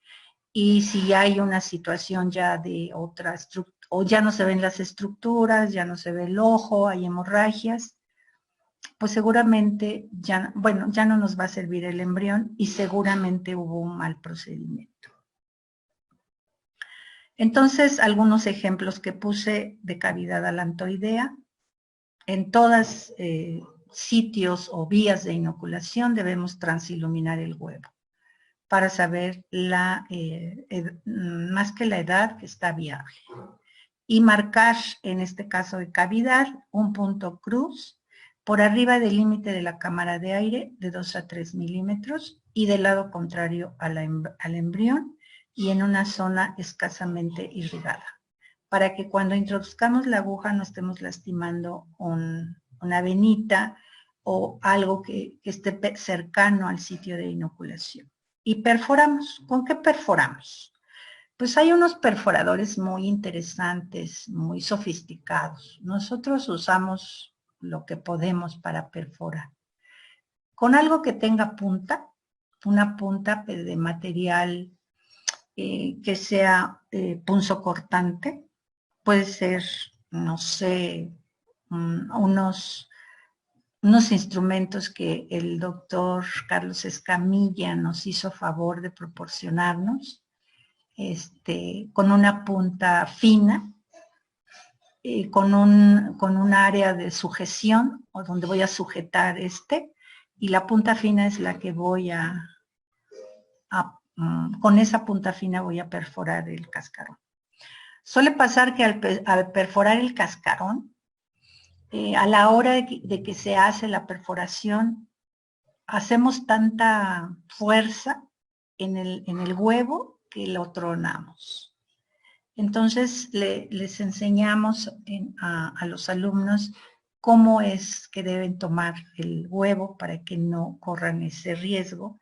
y si hay una situación ya de otra estructura, o ya no se ven las estructuras, ya no se ve el ojo, hay hemorragias, pues seguramente ya no nos va a servir el embrión y seguramente hubo un mal procedimiento. Entonces, algunos ejemplos que puse de cavidad alantoidea. En todos sitios o vías de inoculación debemos transiluminar el huevo para saber más que la edad, que está viable. Y marcar, en este caso de cavidad, un punto cruz por arriba del límite de la cámara de aire de 2 a 3 milímetros y del lado contrario al embrión y en una zona escasamente irrigada, para que cuando introduzcamos la aguja no estemos lastimando una venita o algo que esté cercano al sitio de inoculación. Y perforamos. ¿Con qué perforamos? Pues hay unos perforadores muy interesantes, muy sofisticados. Nosotros usamos lo que podemos para perforar. Con algo que tenga punta, una punta de material que sea punzocortante, puede ser, no sé, unos instrumentos que el doctor Carlos Escamilla nos hizo favor de proporcionarnos, con una punta fina, con un área de sujeción, o donde voy a sujetar y la punta fina es la que voy con esa punta fina voy a perforar el cascarón. Suele pasar que al perforar el cascarón, a la hora de que se hace la perforación, hacemos tanta fuerza en el huevo que lo tronamos. Entonces les enseñamos a los alumnos cómo es que deben tomar el huevo para que no corran ese riesgo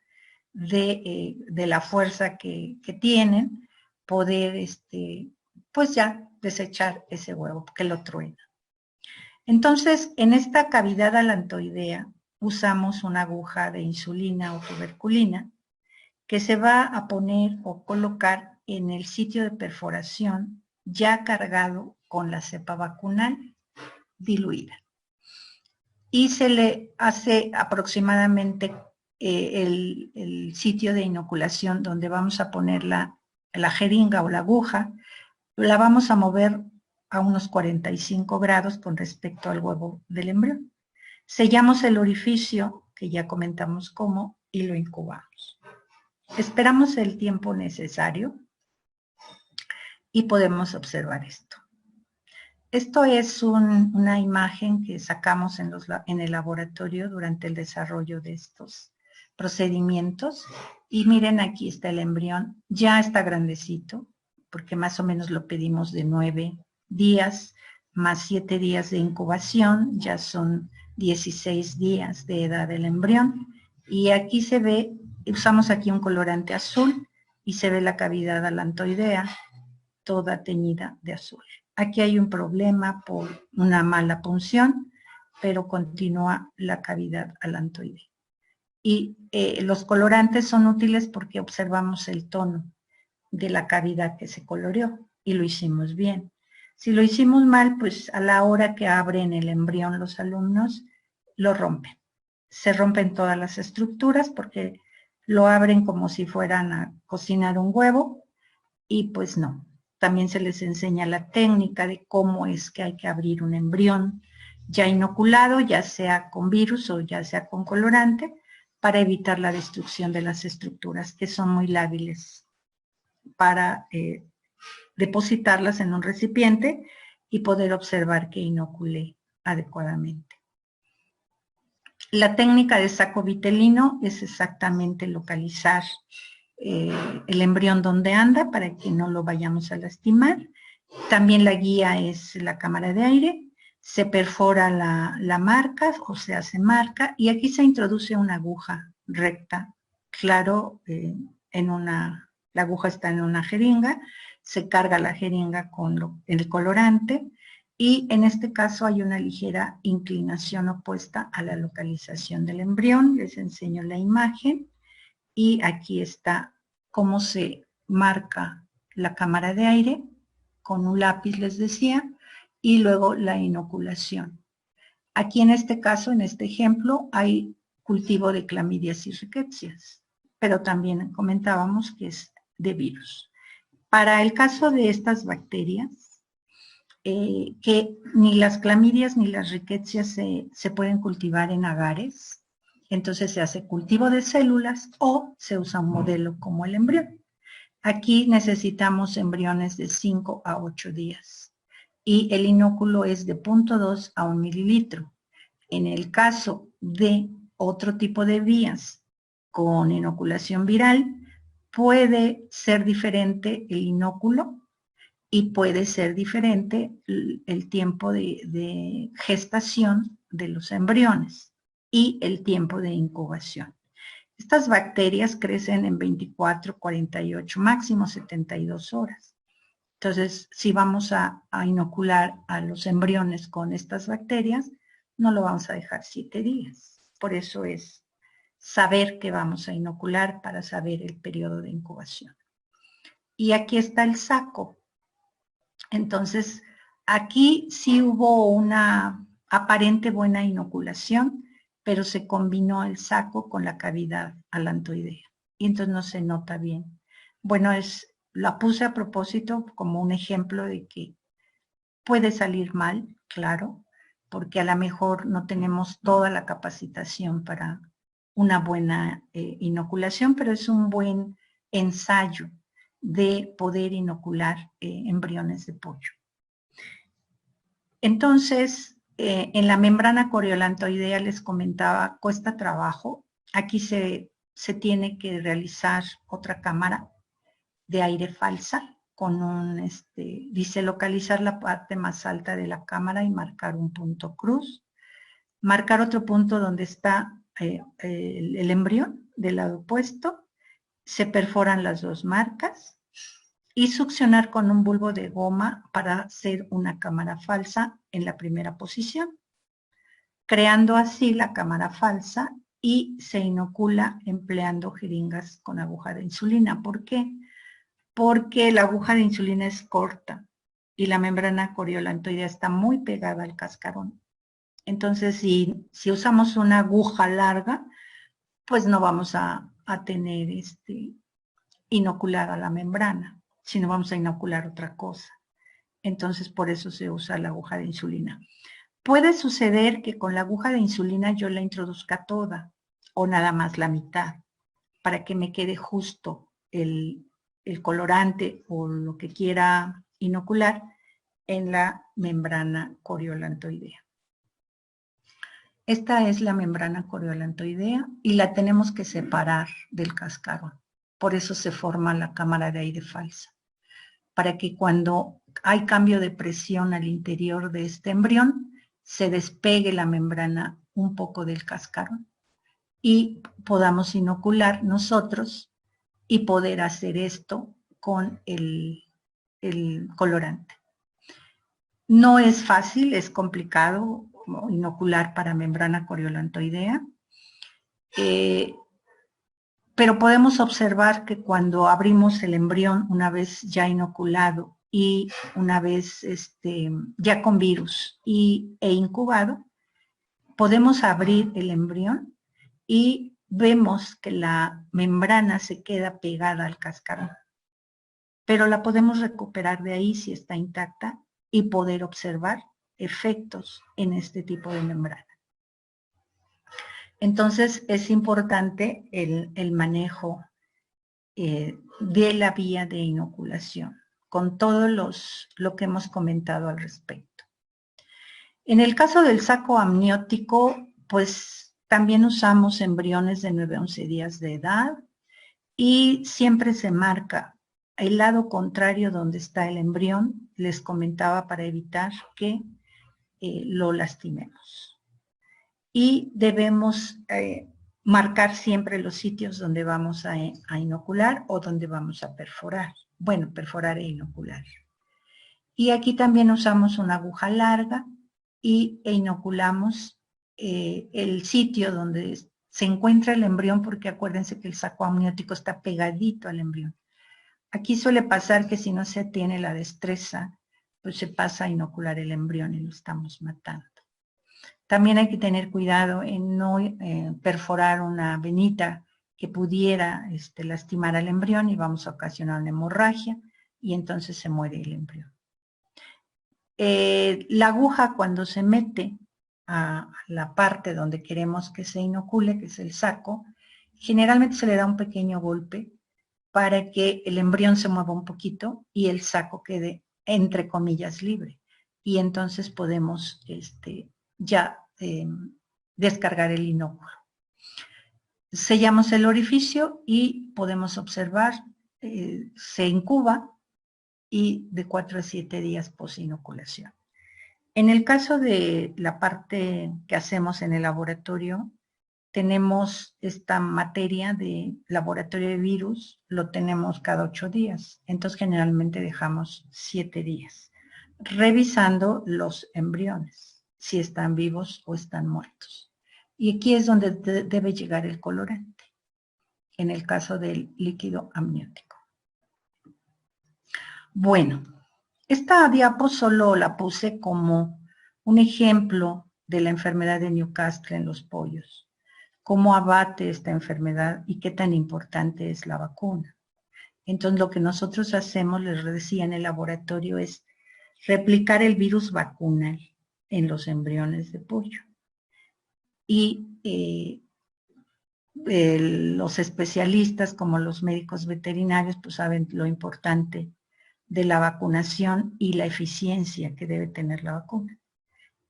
de la fuerza que tienen, poder pues ya desechar ese huevo, que lo truena. Entonces, en esta cavidad alantoidea usamos una aguja de insulina o tuberculina que se va a poner o colocar en el sitio de perforación ya cargado con la cepa vacunal diluida. Y se le hace aproximadamente el sitio de inoculación donde vamos a poner la jeringa o la aguja, la vamos a mover a unos 45 grados con respecto al huevo del embrión. Sellamos el orificio, que ya comentamos cómo, y lo incubamos. Esperamos el tiempo necesario y podemos observar esto. Esto es una imagen que sacamos en el laboratorio durante el desarrollo de estos procedimientos. Y miren, aquí está el embrión, ya está grandecito, porque más o menos lo pedimos de 9 días, más 7 días de incubación, ya son 16 días de edad del embrión. Y aquí se ve, usamos aquí un colorante azul y se ve la cavidad alantoidea toda teñida de azul. Aquí hay un problema por una mala punción, pero continúa la cavidad alantoidea. Y los colorantes son útiles porque observamos el tono de la cavidad que se coloreó y lo hicimos bien. Si lo hicimos mal, pues a la hora que abren el embrión los alumnos, lo rompen. Se rompen todas las estructuras porque lo abren como si fueran a cocinar un huevo y pues no. También se les enseña la técnica de cómo es que hay que abrir un embrión ya inoculado, ya sea con virus o ya sea con colorante, para evitar la destrucción de las estructuras que son muy lábiles para depositarlas en un recipiente y poder observar que inocule adecuadamente. La técnica de saco vitelino es exactamente localizar el embrión donde anda para que no lo vayamos a lastimar. También la guía es la cámara de aire, se perfora la marca o se hace marca y aquí se introduce una aguja recta, claro, la aguja está en una jeringa, se carga la jeringa con el colorante y en este caso hay una ligera inclinación opuesta a la localización del embrión. Les enseño la imagen y aquí está cómo se marca la cámara de aire con un lápiz, les decía, y luego la inoculación. Aquí en este caso, en este ejemplo, hay cultivo de clamidias y rickettsias, pero también comentábamos que es de virus. Para el caso de estas bacterias, que ni las clamidias ni las rickettsias se pueden cultivar en agares, entonces se hace cultivo de células o se usa un modelo como el embrión. Aquí necesitamos embriones de 5 a 8 días y el inóculo es de 0.2 a 1 mililitro. En el caso de otro tipo de vías con inoculación viral, puede ser diferente el inóculo y puede ser diferente el tiempo de gestación de los embriones y el tiempo de incubación. Estas bacterias crecen en 24, 48, máximo 72 horas. Entonces, si vamos a inocular a los embriones con estas bacterias, no lo vamos a dejar 7 días. Por eso es saber que vamos a inocular para saber el periodo de incubación. Y aquí está el saco. Entonces, aquí sí hubo una aparente buena inoculación, pero se combinó el saco con la cavidad alantoidea y entonces no se nota bien. Bueno, la puse a propósito como un ejemplo de que puede salir mal, claro, porque a lo mejor no tenemos toda la capacitación para una buena inoculación, pero es un buen ensayo de poder inocular embriones de pollo. Entonces, en la membrana coriolantoidea les comentaba, cuesta trabajo. Aquí se tiene que realizar otra cámara de aire falsa con dice localizar la parte más alta de la cámara y marcar un punto cruz. Marcar otro punto donde está el embrión del lado opuesto. Se perforan las dos marcas y succionar con un bulbo de goma para hacer una cámara falsa en la primera posición, creando así la cámara falsa y se inocula empleando jeringas con aguja de insulina. ¿Por qué? Porque la aguja de insulina es corta y la membrana coriolantoidea está muy pegada al cascarón. Entonces, si usamos una aguja larga, pues no vamos a tener inoculada la membrana, sino vamos a inocular otra cosa. Entonces, por eso se usa la aguja de insulina. Puede suceder que con la aguja de insulina yo la introduzca toda o nada más la mitad, para que me quede justo el colorante o lo que quiera inocular en la membrana coriolantoidea. Esta es la membrana coriolantoidea y la tenemos que separar del cascarón. Por eso se forma la cámara de aire falsa, para que cuando hay cambio de presión al interior de este embrión, se despegue la membrana un poco del cascarón y podamos inocular nosotros y poder hacer esto con el colorante. No es fácil, es complicado inocular para membrana coriolantoidea, pero podemos observar que cuando abrimos el embrión una vez ya inoculado y una vez ya con virus e incubado, podemos abrir el embrión y vemos que la membrana se queda pegada al cascarón, pero la podemos recuperar de ahí si está intacta y poder observar efectos en este tipo de membrana. Entonces es importante el manejo de la vía de inoculación, con todo lo que hemos comentado al respecto. En el caso del saco amniótico, pues también usamos embriones de 9 a 11 días de edad y siempre se marca el lado contrario donde está el embrión, les comentaba, para evitar que lo lastimemos. Y debemos marcar siempre los sitios donde vamos a inocular o donde vamos a perforar. Bueno, perforar e inocular. Y aquí también usamos una aguja larga e inoculamos el sitio donde se encuentra el embrión, porque acuérdense que el saco amniótico está pegadito al embrión. Aquí suele pasar que si no se tiene la destreza, pues se pasa a inocular el embrión y lo estamos matando. También hay que tener cuidado en no perforar una venita que pudiera lastimar al embrión y vamos a ocasionar una hemorragia y entonces se muere el embrión. La aguja, cuando se mete a la parte donde queremos que se inocule, que es el saco, generalmente se le da un pequeño golpe para que el embrión se mueva un poquito y el saco quede, entre comillas, libre. Y entonces podemos ya descargar el inóculo. Sellamos el orificio y podemos observar, se incuba y de 4 a 7 días post-inoculación. En el caso de la parte que hacemos en el laboratorio, tenemos esta materia de laboratorio de virus, lo tenemos cada 8 días, entonces generalmente dejamos 7 días, revisando los embriones, si están vivos o están muertos. Y aquí es donde debe llegar el colorante, en el caso del líquido amniótico. Bueno, esta diapo solo la puse como un ejemplo de la enfermedad de Newcastle en los pollos, cómo abate esta enfermedad y qué tan importante es la vacuna. Entonces, lo que nosotros hacemos, les decía, en el laboratorio es replicar el virus vacunal en los embriones de pollo. Y los especialistas, como los médicos veterinarios, pues saben lo importante de la vacunación y la eficiencia que debe tener la vacuna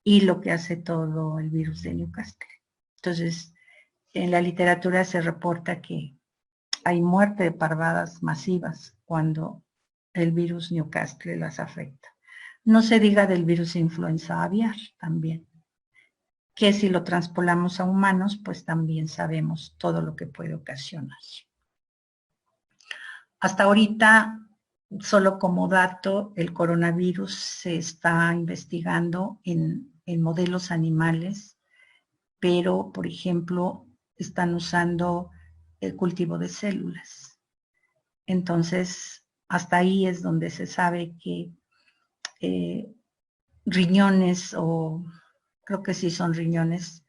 y lo que hace todo el virus de Newcastle. Entonces, en la literatura se reporta que hay muerte de parvadas masivas cuando el virus Newcastle las afecta. No se diga del virus influenza aviar también, que si lo transpolamos a humanos, pues también sabemos todo lo que puede ocasionar. Hasta ahorita, solo como dato, el coronavirus se está investigando en modelos animales, pero, por ejemplo, están usando el cultivo de células. Entonces, hasta ahí es donde se sabe que riñones, o creo que sí son riñones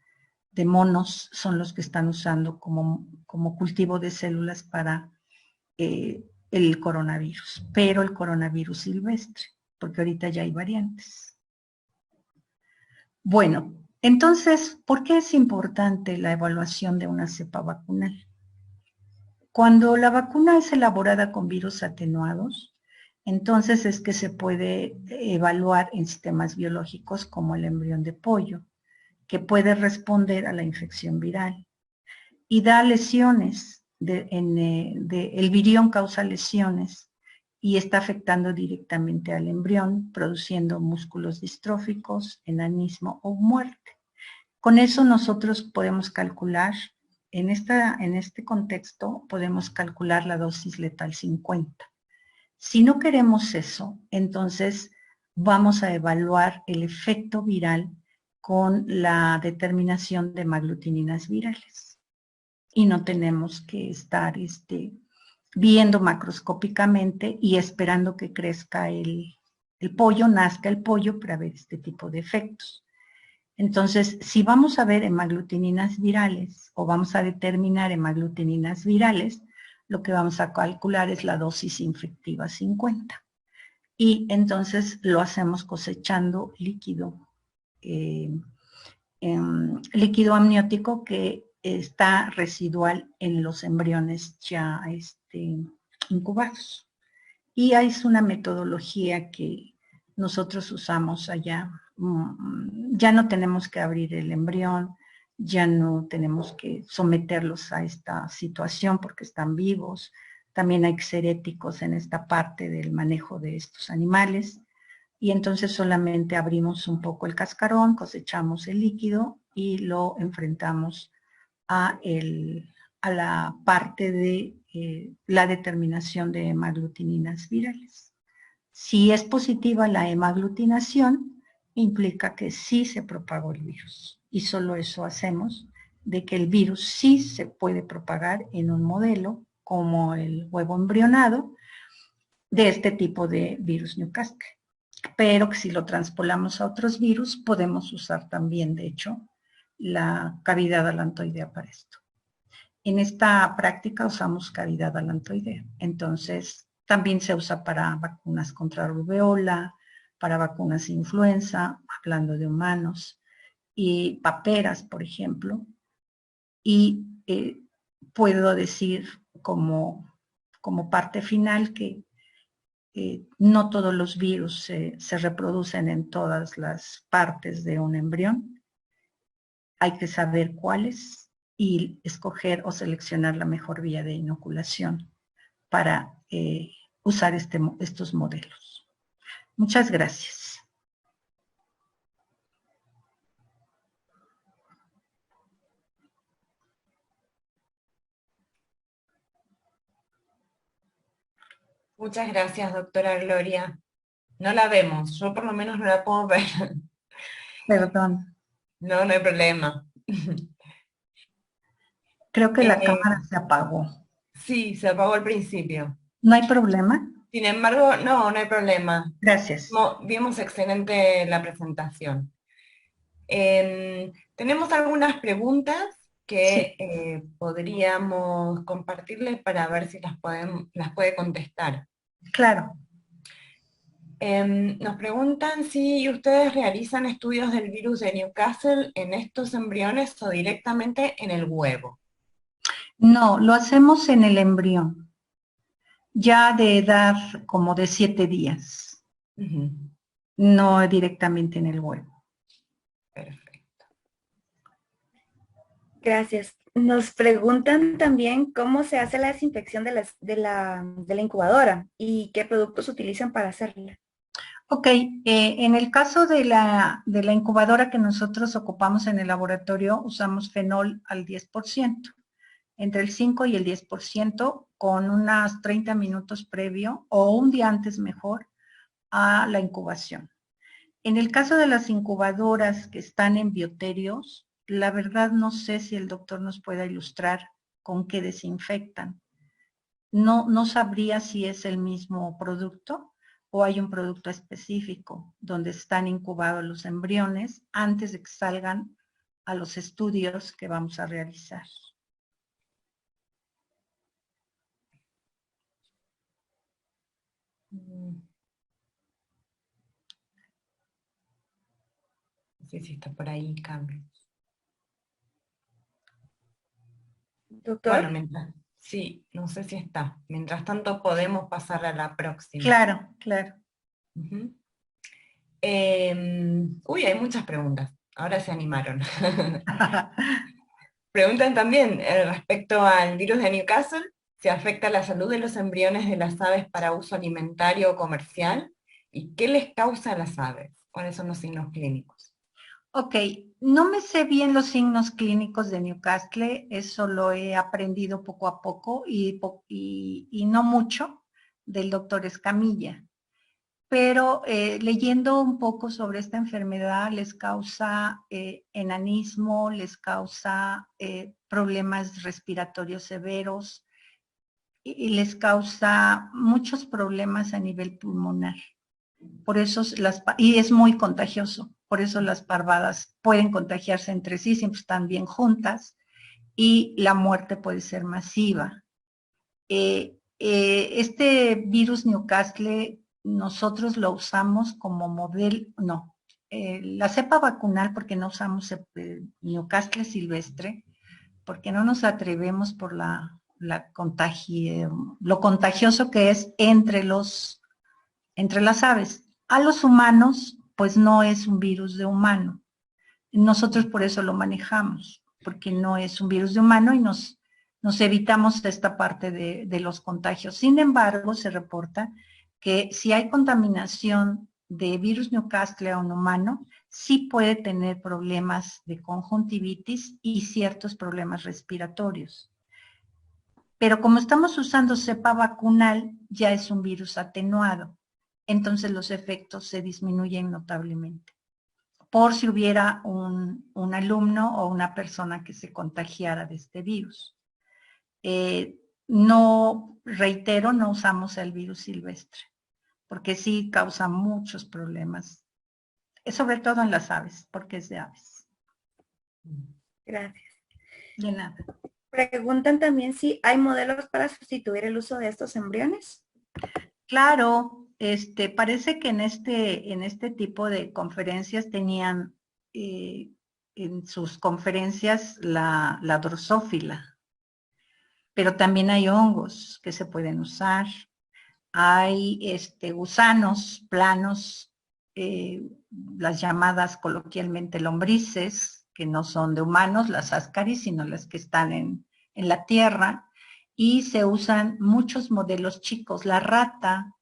de monos, son los que están usando como cultivo de células para el coronavirus, pero el coronavirus silvestre, porque ahorita ya hay variantes. Bueno, entonces, ¿por qué es importante la evaluación de una cepa vacunal? Cuando la vacuna es elaborada con virus atenuados, entonces es que se puede evaluar en sistemas biológicos como el embrión de pollo, que puede responder a la infección viral y da lesiones, el virión causa lesiones y está afectando directamente al embrión, produciendo músculos distróficos, enanismo o muerte. Con eso nosotros podemos calcular, en este contexto, podemos calcular la dosis letal 50. Si no queremos eso, entonces vamos a evaluar el efecto viral con la determinación de hemaglutininas virales. Y no tenemos que estar viendo macroscópicamente y esperando que crezca el pollo, nazca el pollo para ver este tipo de efectos. Entonces, si vamos a ver hemaglutininas virales o vamos a determinar hemaglutininas virales, lo que vamos a calcular es la dosis infectiva 50. Y entonces lo hacemos cosechando líquido, líquido amniótico que está residual en los embriones ya incubados. Y es una metodología que nosotros usamos allá. Ya no tenemos que abrir el embrión, ya no tenemos que someterlos a esta situación porque están vivos. También hay que ser éticos en esta parte del manejo de estos animales. Y entonces solamente abrimos un poco el cascarón, cosechamos el líquido y lo enfrentamos a la parte de la determinación de hemaglutininas virales. Si es positiva la hemaglutinación, implica que sí se propagó el virus. Y solo eso hacemos, de que el virus sí se puede propagar en un modelo como el huevo embrionado de este tipo de virus Newcastle. Pero que si lo transpolamos a otros virus, podemos usar también, de hecho, la cavidad alantoidea para esto. En esta práctica usamos cavidad alantoidea. Entonces, también se usa para vacunas contra rubeola, para vacunas de influenza, hablando de humanos, y paperas, por ejemplo. Y puedo decir como parte final que no todos los virus se reproducen en todas las partes de un embrión. Hay que saber cuáles y escoger o seleccionar la mejor vía de inoculación para usar estos modelos. Muchas gracias. Muchas gracias, doctora Gloria. No la vemos, yo por lo menos no la puedo ver. Perdón. No, no hay problema. Creo que la cámara se apagó. Sí, se apagó al principio. ¿No hay problema? Sin embargo, no, no hay problema. Gracias. Vimos excelente la presentación. Tenemos algunas preguntas que Sí. podríamos compartirles para ver si las puede contestar. Claro. Nos preguntan si ustedes realizan estudios del virus de Newcastle en estos embriones o directamente en el huevo. No, lo hacemos en el embrión, ya de edad como de 7 días, no directamente en el huevo. Perfecto. Gracias. Nos preguntan también cómo se hace la desinfección de la incubadora y qué productos utilizan para hacerla. Ok, en el caso de la incubadora que nosotros ocupamos en el laboratorio, usamos fenol al 10%, entre el 5 y el 10%, con unos 30 minutos previo o un día antes mejor a la incubación. En el caso de las incubadoras que están en bioterios, la verdad no sé si el doctor nos pueda ilustrar con qué desinfectan. No sabría si es el mismo producto o hay un producto específico donde están incubados los embriones antes de que salgan a los estudios que vamos a realizar. No sé si está por ahí, Carlos. Doctor. Bueno, sí, no sé si está. Mientras tanto podemos pasar a la próxima. Claro, claro. Uy, hay muchas preguntas. Ahora se animaron. Preguntan también respecto al virus de Newcastle, si afecta la salud de los embriones de las aves para uso alimentario o comercial, y qué les causa a las aves, cuáles son los signos clínicos. Ok, no me sé bien los signos clínicos de Newcastle, eso lo he aprendido poco a poco y no mucho del doctor Escamilla. Pero leyendo un poco sobre esta enfermedad les causa enanismo, les causa problemas respiratorios severos y les causa muchos problemas a nivel pulmonar. Por eso y es muy contagioso, por eso las parvadas pueden contagiarse entre sí, siempre están bien juntas y la muerte puede ser masiva. Este virus Newcastle nosotros lo usamos como modelo, no, la cepa vacunal, porque no usamos Newcastle silvestre, porque no nos atrevemos por lo contagioso que es entre las aves. A los humanos, pues no es un virus de humano. Nosotros por eso lo manejamos, porque no es un virus de humano y nos evitamos esta parte de los contagios. Sin embargo, se reporta que si hay contaminación de virus Newcastle a un humano, sí puede tener problemas de conjuntivitis y ciertos problemas respiratorios. Pero como estamos usando cepa vacunal, ya es un virus atenuado. Entonces los efectos se disminuyen notablemente. Por si hubiera un alumno o una persona que se contagiara de este virus. No, reitero, no usamos el virus silvestre, porque sí causa muchos problemas, sobre todo en las aves, porque es de aves. Gracias. De nada. Preguntan también si hay modelos para sustituir el uso de estos embriones. Claro, parece que en este tipo de conferencias tenían en sus conferencias la drosófila, pero también hay hongos que se pueden usar. Hay gusanos planos, las llamadas coloquialmente lombrices, que no son de humanos, las ascaris, sino las que están en la tierra, y se usan muchos modelos chicos. La rata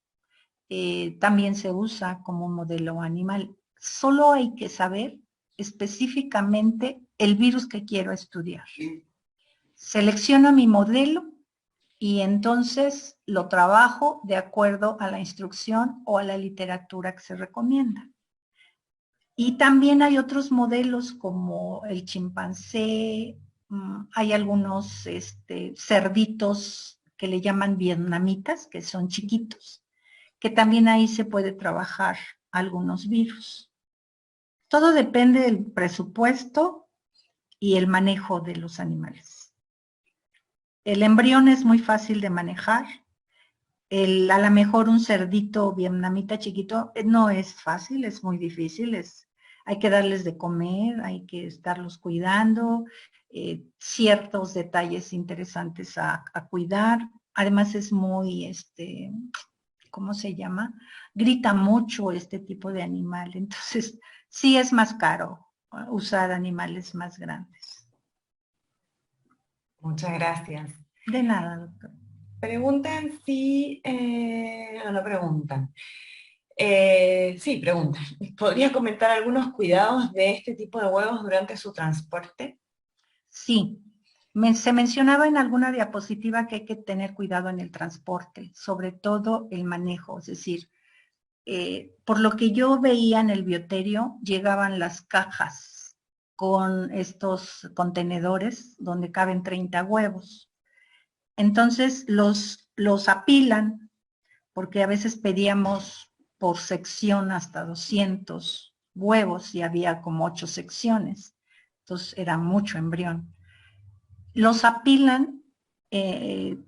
también se usa como un modelo animal. Solo hay que saber específicamente el virus que quiero estudiar. Selecciono mi modelo y entonces lo trabajo de acuerdo a la instrucción o a la literatura que se recomienda. Y también hay otros modelos como el chimpancé, hay algunos cerditos que le llaman vietnamitas, que son chiquitos, que también ahí se puede trabajar algunos virus. Todo depende del presupuesto y el manejo de los animales. El embrión es muy fácil de manejar. A lo mejor un cerdito vietnamita chiquito no es fácil, es muy difícil, hay que darles de comer, hay que estarlos cuidando, ciertos detalles interesantes a cuidar. Además es muy, ¿cómo se llama? Grita mucho este tipo de animal, entonces sí es más caro usar animales más grandes. Muchas gracias. De nada, doctor. Preguntan si, no preguntan. Sí, preguntan. ¿Podría comentar algunos cuidados de este tipo de huevos durante su transporte? Sí, se mencionaba en alguna diapositiva que hay que tener cuidado en el transporte, sobre todo el manejo, es decir, por lo que yo veía en el bioterio, llegaban las cajas con estos contenedores donde caben 30 huevos. Entonces los apilan, porque a veces pedíamos por sección hasta 200 huevos y había como 8 secciones. Entonces era mucho embrión. Los apilan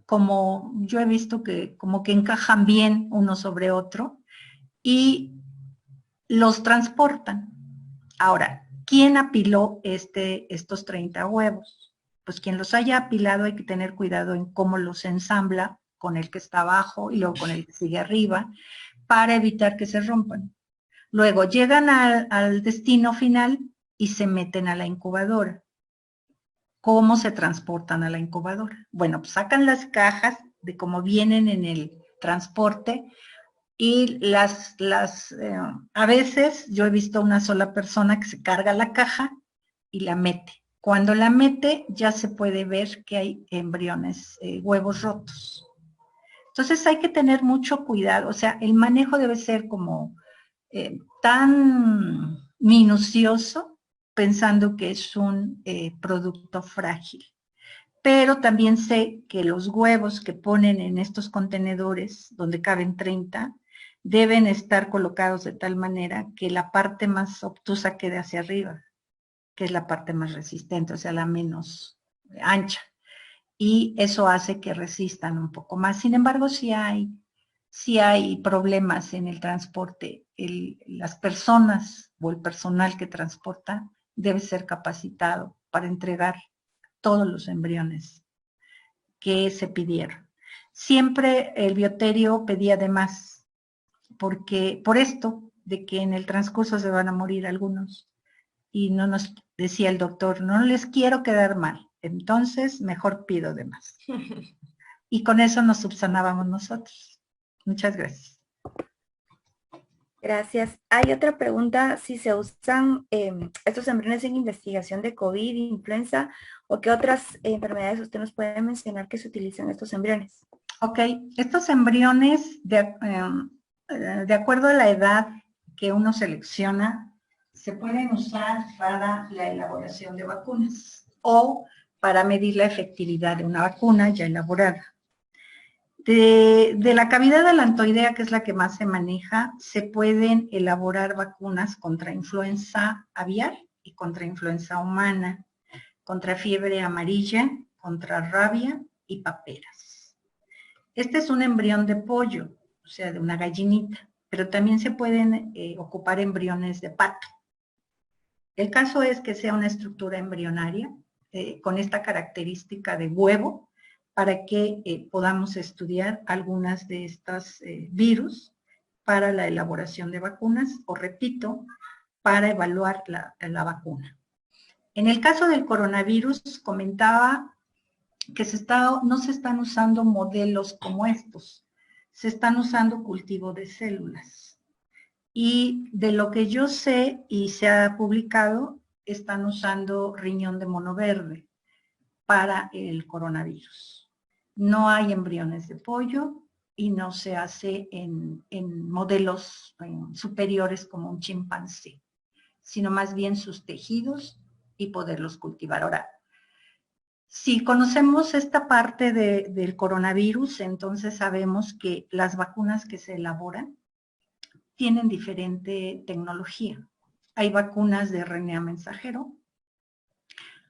como yo he visto que como que encajan bien uno sobre otro y los transportan. Ahora, ¿quién apiló estos 30 huevos? Pues quien los haya apilado hay que tener cuidado en cómo los ensambla con el que está abajo y luego con el que sigue arriba para evitar que se rompan. Luego llegan al destino final y se meten a la incubadora. ¿Cómo se transportan a la incubadora? Bueno, pues sacan las cajas de cómo vienen en el transporte y a veces yo he visto una sola persona que se carga la caja y la mete. Cuando la mete ya se puede ver que hay embriones, huevos rotos. Entonces hay que tener mucho cuidado, o sea, el manejo debe ser como tan minucioso pensando que es un producto frágil. pero también sé que los huevos que ponen en estos contenedores, donde caben 30, deben estar colocados de tal manera que la parte más obtusa quede hacia arriba, que es la parte más resistente, o sea, la menos ancha. Y eso hace que resistan un poco más. Sin embargo, sí hay problemas en el transporte. Las personas o el personal que transporta debe ser capacitado para entregar todos los embriones que se pidieron. Siempre el bioterio pedía de más, porque por esto de que en el transcurso se van a morir algunos. Y no nos decía el doctor, no les quiero quedar mal, entonces mejor pido de más. Y con eso nos subsanábamos nosotros. Muchas gracias. Gracias. Hay otra pregunta, si se usan estos embriones en investigación de COVID, influenza, o qué otras enfermedades usted nos puede mencionar que se utilizan estos embriones. Ok, estos embriones, de acuerdo a la edad que uno selecciona, se pueden usar para la elaboración de vacunas o para medir la efectividad de una vacuna ya elaborada. De la cavidad alantoidea, que es la que más se maneja, se pueden elaborar vacunas contra influenza aviar y contra influenza humana, contra fiebre amarilla, contra rabia y paperas. Este es un embrión de pollo, o sea, de una gallinita, pero también se pueden ocupar embriones de pato. El caso es que sea una estructura embrionaria con esta característica de huevo, para que podamos estudiar algunas de estas virus para la elaboración de vacunas, o repito, para evaluar la vacuna. En el caso del coronavirus, comentaba que no se están usando modelos como estos, se están usando cultivo de células. Y de lo que yo sé y se ha publicado, están usando riñón de mono verde para el coronavirus. No hay embriones de pollo y no se hace en modelos superiores como un chimpancé, sino más bien sus tejidos y poderlos cultivar. Ahora, si conocemos esta parte del coronavirus, entonces sabemos que las vacunas que se elaboran tienen diferente tecnología. Hay vacunas de RNA mensajero,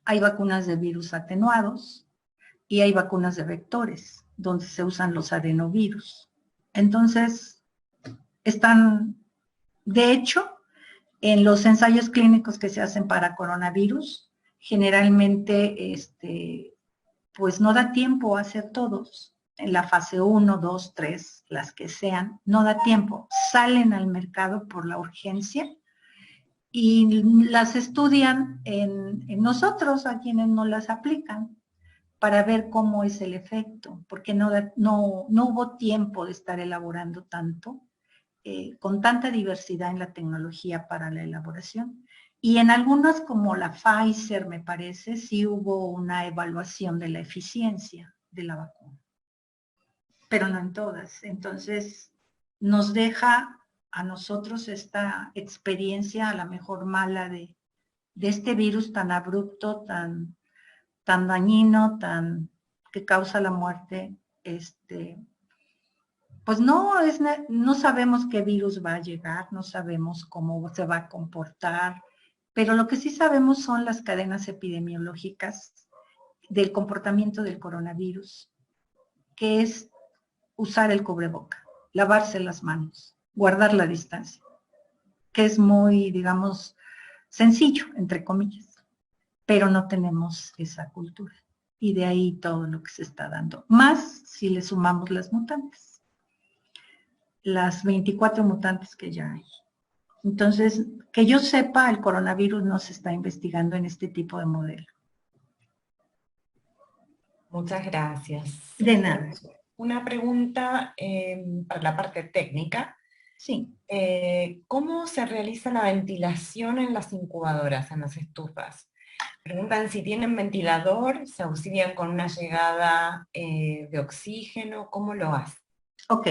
hay vacunas de virus atenuados, y hay vacunas de vectores, donde se usan los adenovirus. Entonces, de hecho, en los ensayos clínicos que se hacen para coronavirus, generalmente, pues no da tiempo a hacer todos. En la fase 1, 2, 3, las que sean, no da tiempo. Salen al mercado por la urgencia y las estudian en nosotros, a quienes no las aplican, para ver cómo es el efecto, porque no hubo tiempo de estar elaborando tanto, con tanta diversidad en la tecnología para la elaboración. Y en algunas, como la Pfizer, me parece, sí hubo una evaluación de la eficiencia de la vacuna, pero no en todas. Entonces, nos deja a nosotros esta experiencia, a la mejor mala, de este virus tan abrupto, tan dañino, que causa la muerte. Pues no sabemos qué virus va a llegar, no sabemos cómo se va a comportar, pero lo que sí sabemos son las cadenas epidemiológicas del comportamiento del coronavirus, que es usar el cubreboca, lavarse las manos, guardar la distancia, que es muy, digamos, sencillo, entre comillas, pero no tenemos esa cultura. Y de ahí todo lo que se está dando. Más si le sumamos las mutantes. Las 24 mutantes que ya hay. Entonces, que yo sepa, el coronavirus no se está investigando en este tipo de modelo. Muchas gracias. De nada. Una pregunta para la parte técnica. Sí. ¿Cómo se realiza la ventilación en las incubadoras, en las estufas? Preguntan si tienen ventilador, se auxilian con una llegada de oxígeno, ¿cómo lo hacen? Ok.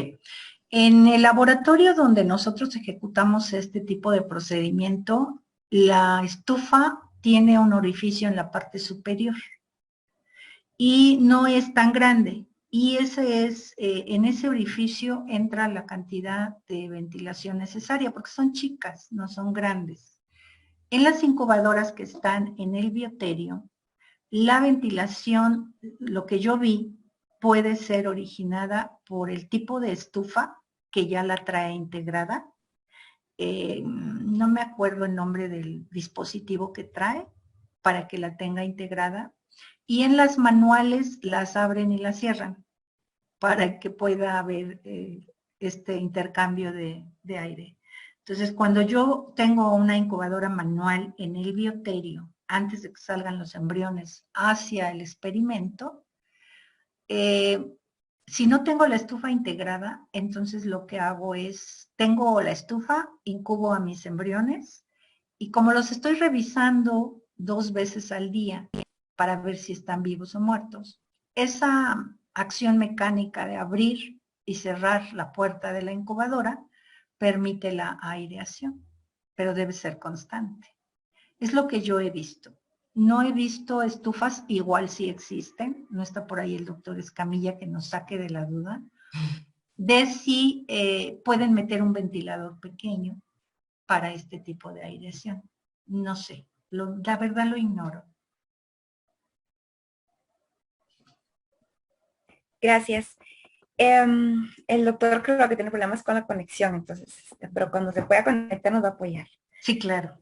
En el laboratorio donde nosotros ejecutamos este tipo de procedimiento, la estufa tiene un orificio en la parte superior y no es tan grande. Y ese es, en ese orificio entra la cantidad de ventilación necesaria, porque son chicas, no son grandes. En las incubadoras que están en el bioterio, la ventilación, lo que yo vi, puede ser originada por el tipo de estufa que ya la trae integrada. No me acuerdo el nombre del dispositivo que trae para que la tenga integrada. Y en las manuales las abren y las cierran para que pueda haber este intercambio de aire. Entonces, cuando yo tengo una incubadora manual en el bioterio, antes de que salgan los embriones hacia el experimento, si no tengo la estufa integrada, entonces lo que hago es, tengo la estufa, incubo a mis embriones y como los estoy revisando 2 veces al día para ver si están vivos o muertos, esa acción mecánica de abrir y cerrar la puerta de la incubadora permite la aireación, pero debe ser constante. Es lo que yo he visto. No he visto estufas, igual sí existen, no está por ahí el doctor Escamilla que nos saque de la duda, de si pueden meter un ventilador pequeño para este tipo de aireación. No sé, la verdad lo ignoro. Gracias. El doctor creo que tiene problemas con la conexión, entonces, pero cuando se pueda conectar nos va a apoyar. Sí, claro.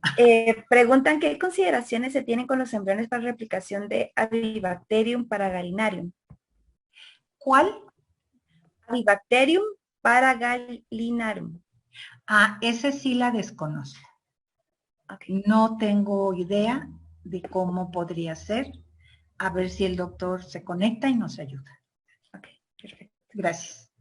Preguntan qué consideraciones se tienen con los embriones para replicación de Avibacterium paragallinarium. ¿Cuál? Avibacterium paragallinarium. Ah, ese sí la desconozco. Okay. No tengo idea de cómo podría ser. A ver si el doctor se conecta y nos ayuda. Ok, perfecto. Gracias.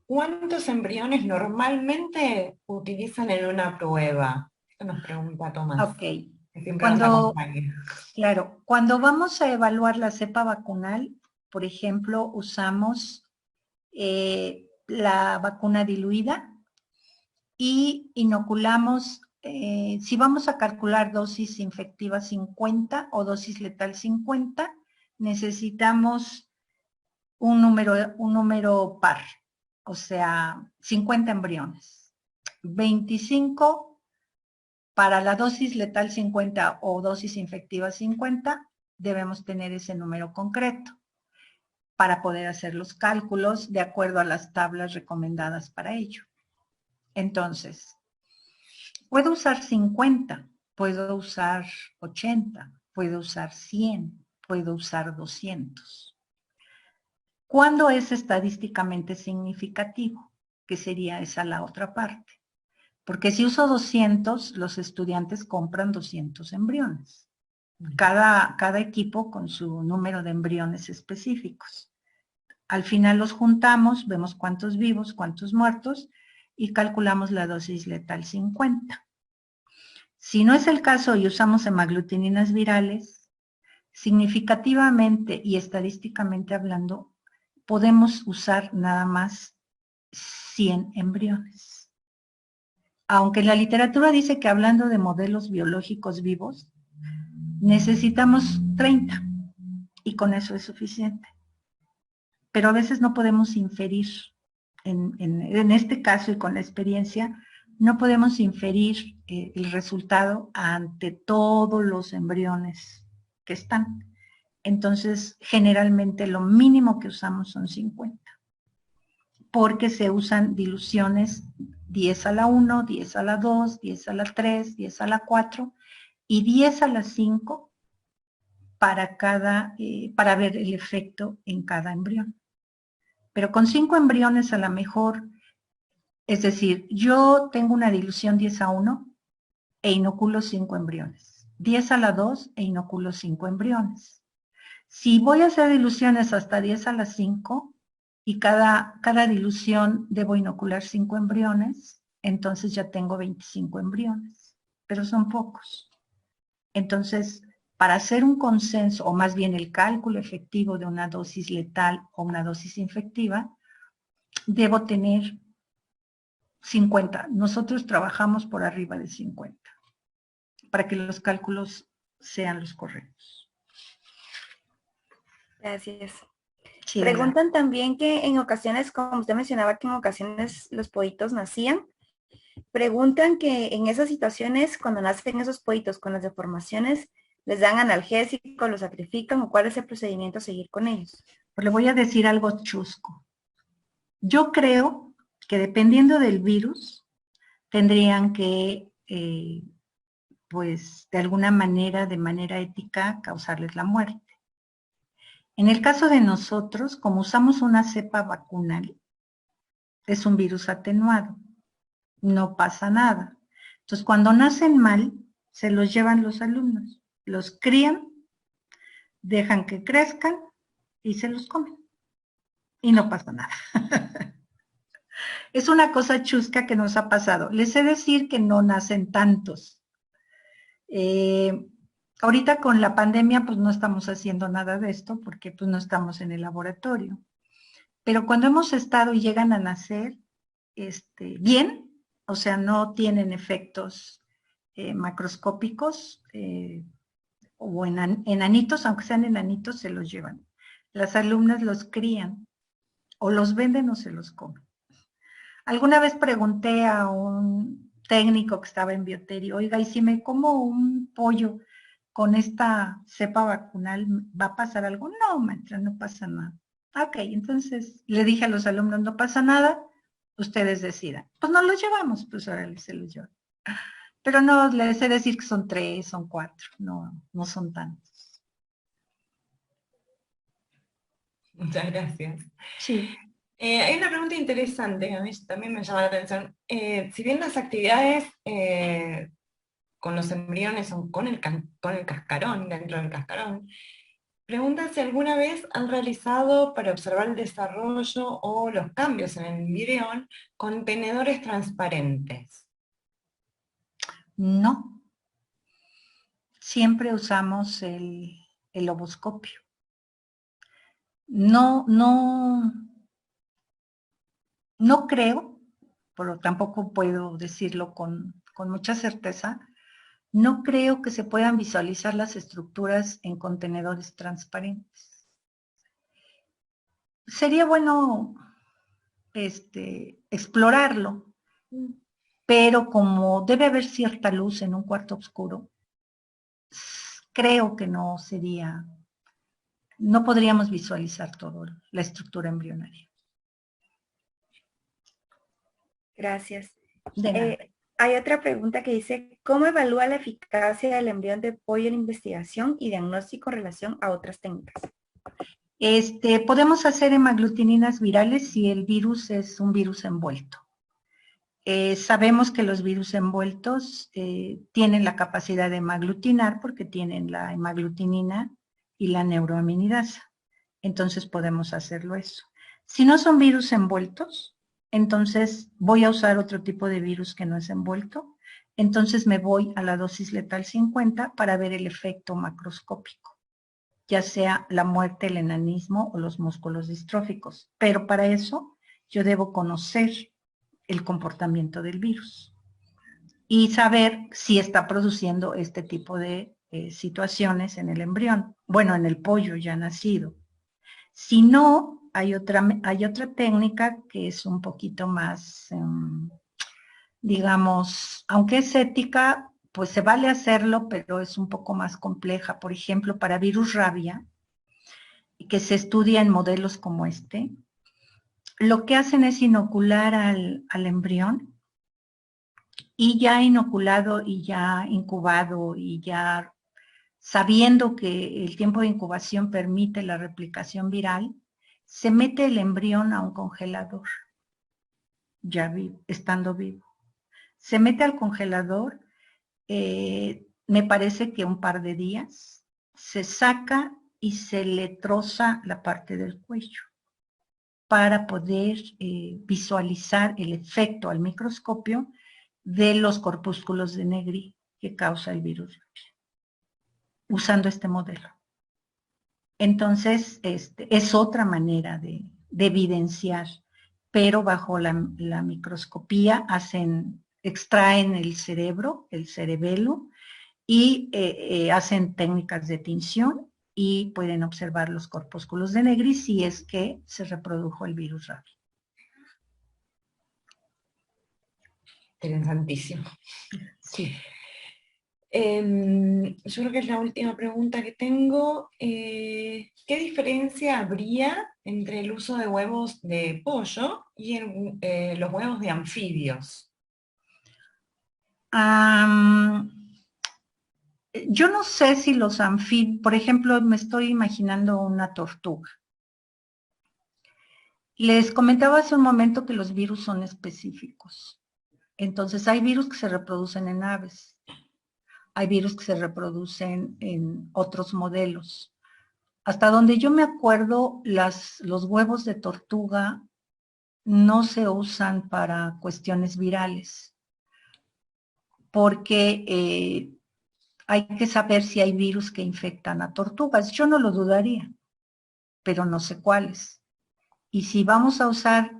¿Cuántos embriones normalmente utilizan en una prueba? Esto nos pregunta Tomás. Ok. Que siempre nos acompaña. Claro, cuando vamos a evaluar la cepa vacunal, por ejemplo, usamos la vacuna diluida y inoculamos, si vamos a calcular dosis infectiva 50 o dosis letal 50, necesitamos un número par, o sea, 50 embriones. 25 para la dosis letal 50 o dosis infectiva 50, debemos tener ese número concreto para poder hacer los cálculos de acuerdo a las tablas recomendadas para ello. Entonces, puedo usar 50, puedo usar 80, puedo usar 100, puedo usar 200. ¿Cuándo es estadísticamente significativo? Que sería esa la otra parte. Porque si uso 200, los estudiantes compran 200 embriones. Cada equipo con su número de embriones específicos. Al final los juntamos, vemos cuántos vivos, cuántos muertos y calculamos la dosis letal 50. Si no es el caso y usamos hemaglutininas virales, significativamente y estadísticamente hablando, podemos usar nada más 100 embriones. Aunque la literatura dice que hablando de modelos biológicos vivos, necesitamos 30 y con eso es suficiente. Pero a veces no podemos inferir, en este caso y con la experiencia, no podemos inferir el resultado ante todos los embriones que están. Entonces, generalmente lo mínimo que usamos son 50, porque se usan diluciones 10 a la 1, 10 a la 2, 10 a la 3, 10 a la 4 y 10 a la 5 para ver el efecto en cada embrión. Pero con 5 embriones a lo mejor, es decir, yo tengo una dilución 10 a 1 e inoculo 5 embriones. 10 a la 2 e inoculo 5 embriones. Si voy a hacer diluciones hasta 10 a la 5 y cada dilución debo inocular 5 embriones, entonces ya tengo 25 embriones, pero son pocos. Entonces, para hacer un consenso, o más bien el cálculo efectivo de una dosis letal o una dosis infectiva, debo tener 50. Nosotros trabajamos por arriba de 50 para que los cálculos sean los correctos. Gracias. Sí, Preguntan también que en ocasiones, como usted mencionaba, que en ocasiones los pollitos nacían. Preguntan que en esas situaciones, cuando nacen esos pollitos con las deformaciones, ¿les dan analgésico, los sacrifican o cuál es el procedimiento a seguir con ellos? pues le voy a decir algo chusco. Yo creo que dependiendo del virus, tendrían que, pues, de alguna manera, de manera ética, causarles la muerte. En el caso de nosotros, como usamos una cepa vacunal, es un virus atenuado, no pasa nada. Entonces, cuando nacen mal, se los llevan los alumnos, los crían, dejan que crezcan y se los comen. Y no pasa nada. Es una cosa chusca que nos ha pasado. Les he de decir que no nacen tantos. Ahorita con la pandemia, pues no estamos haciendo nada de esto porque pues no estamos en el laboratorio. Pero cuando hemos estado y llegan a nacer, bien, o sea, no tienen efectos macroscópicos o enanitos, aunque sean enanitos, se los llevan. Las alumnas los crían o los venden o se los comen. Alguna vez pregunté a un técnico que estaba en Bioterio, oiga, ¿y si me como un pollo con esta cepa vacunal, va a pasar algo? No, maestra, no pasa nada. Ok, entonces le dije a los alumnos, no pasa nada, ustedes decidan. Pues no los llevamos, pues ahora se los llevan. Pero no, les he de decir que son 3, son 4, no son tantos. Muchas gracias. Sí. Hay una pregunta interesante que a mí también me llama la atención. Si bien las actividades con los embriones o con el cascarón, dentro del cascarón, pregunta si alguna vez han realizado para observar el desarrollo o los cambios en el embrión contenedores transparentes. No. Siempre usamos el ovoscopio. No creo, pero tampoco puedo decirlo con mucha certeza, no creo que se puedan visualizar las estructuras en contenedores transparentes. Sería bueno explorarlo, pero como debe haber cierta luz en un cuarto oscuro, creo que no podríamos visualizar todo la estructura embrionaria. Gracias. De nada. Hay otra pregunta que dice, ¿cómo evalúa la eficacia del embrión de pollo en investigación y diagnóstico en relación a otras técnicas? Podemos hacer hemaglutininas virales si el virus es un virus envuelto. Sabemos que los virus envueltos tienen la capacidad de hemaglutinar porque tienen la hemaglutinina y la neuroaminidasa. Entonces podemos hacerlo eso. Si no son virus envueltos, entonces voy a usar otro tipo de virus que no es envuelto. Entonces me voy a la dosis letal 50 para ver el efecto macroscópico, ya sea la muerte, el enanismo o los músculos distróficos. Pero para eso yo debo conocer el comportamiento del virus y saber si está produciendo este tipo de situaciones en el embrión, bueno, en el pollo ya nacido. Si no, hay otra técnica que es un poquito más, digamos, aunque es ética, pues se vale hacerlo, pero es un poco más compleja. Por ejemplo, para virus rabia, que se estudia en modelos como lo que hacen es inocular al embrión y ya inoculado y ya incubado y ya sabiendo que el tiempo de incubación permite la replicación viral, se mete el embrión a un congelador, ya estando vivo. Se mete al congelador, me parece que un par de días, se saca y se le troza la parte del cuello para poder visualizar el efecto al microscopio de los corpúsculos de Negri que causa el virus, usando este modelo. Entonces, es otra manera de evidenciar, pero bajo la microscopía extraen el cerebro, el cerebelo, y hacen técnicas de tinción y pueden observar los corpúsculos de Negri si es que se reprodujo el virus rabia. Interesantísimo. Sí. Yo creo que es la última pregunta que tengo. ¿Qué diferencia habría entre el uso de huevos de pollo y los huevos de anfibios? Yo no sé si los anfibios, por ejemplo, me estoy imaginando una tortuga. Les comentaba hace un momento que los virus son específicos. Entonces, hay virus que se reproducen en aves. Hay virus que se reproducen en otros modelos. Hasta donde yo me acuerdo, los huevos de tortuga no se usan para cuestiones virales, porque hay que saber si hay virus que infectan a tortugas. Yo no lo dudaría, pero no sé cuáles. Y si vamos a usar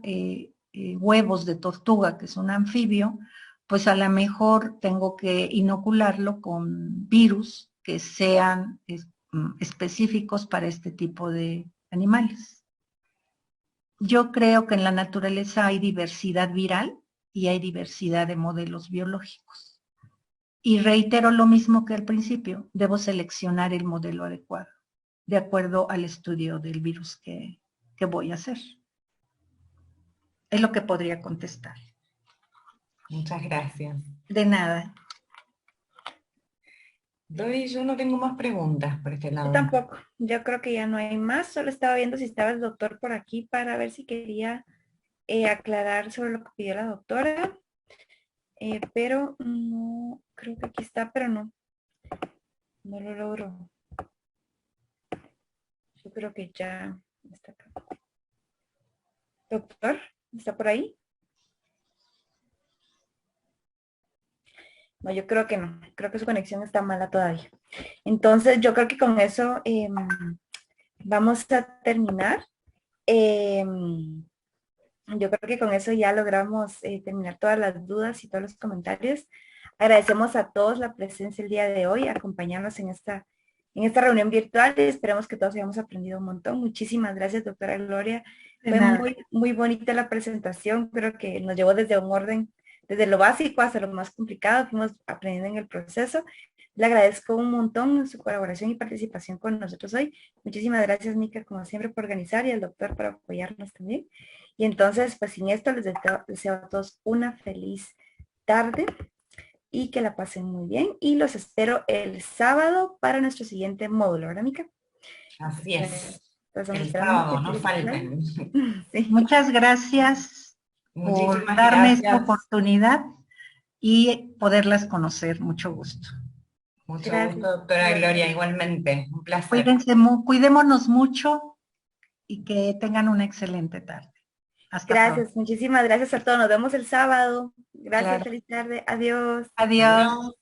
huevos de tortuga, que es un anfibio, pues a lo mejor tengo que inocularlo con virus que sean específicos para este tipo de animales. Yo creo que en la naturaleza hay diversidad viral y hay diversidad de modelos biológicos. Y reitero lo mismo que al principio, debo seleccionar el modelo adecuado, de acuerdo al estudio del virus que voy a hacer. Es lo que podría contestar. Muchas gracias. De nada. Yo no tengo más preguntas por este lado. Yo tampoco. Yo creo que ya no hay más. Solo estaba viendo si estaba el doctor por aquí para ver si quería aclarar sobre lo que pidió la doctora. Pero no, creo que aquí está, pero no. No lo logro. Yo creo que ya está acá. Doctor, ¿está por ahí? No, yo creo que no. Creo que su conexión está mala todavía. Entonces, yo creo que con eso vamos a terminar. Yo creo que con eso ya logramos terminar todas las dudas y todos los comentarios. Agradecemos a todos la presencia el día de hoy, acompañarnos en esta reunión virtual y esperamos que todos hayamos aprendido un montón. Muchísimas gracias, doctora Gloria. Fue muy, muy bonita la presentación. Creo que nos llevó desde un orden, desde lo básico hasta lo más complicado. Fuimos aprendiendo en el proceso. Le agradezco un montón su colaboración y participación con nosotros hoy. Muchísimas gracias, Mica, como siempre, por organizar y al doctor por apoyarnos también. Y entonces, pues sin esto, les deseo a todos una feliz tarde y que la pasen muy bien. Y los espero el sábado para nuestro siguiente módulo, ¿verdad, Mica? Así es. Entonces, El sábado, no falten. Sí. Muchas gracias por darme esta oportunidad y poderlas conocer. Mucho gusto. Mucho gusto, doctora Gloria, igualmente. Un placer. Cuídense, cuidémonos mucho y que tengan una excelente tarde. Hasta gracias, pronto. muchísimas gracias a todos. Nos vemos el sábado. Gracias, claro. Feliz tarde. Adiós. Adiós.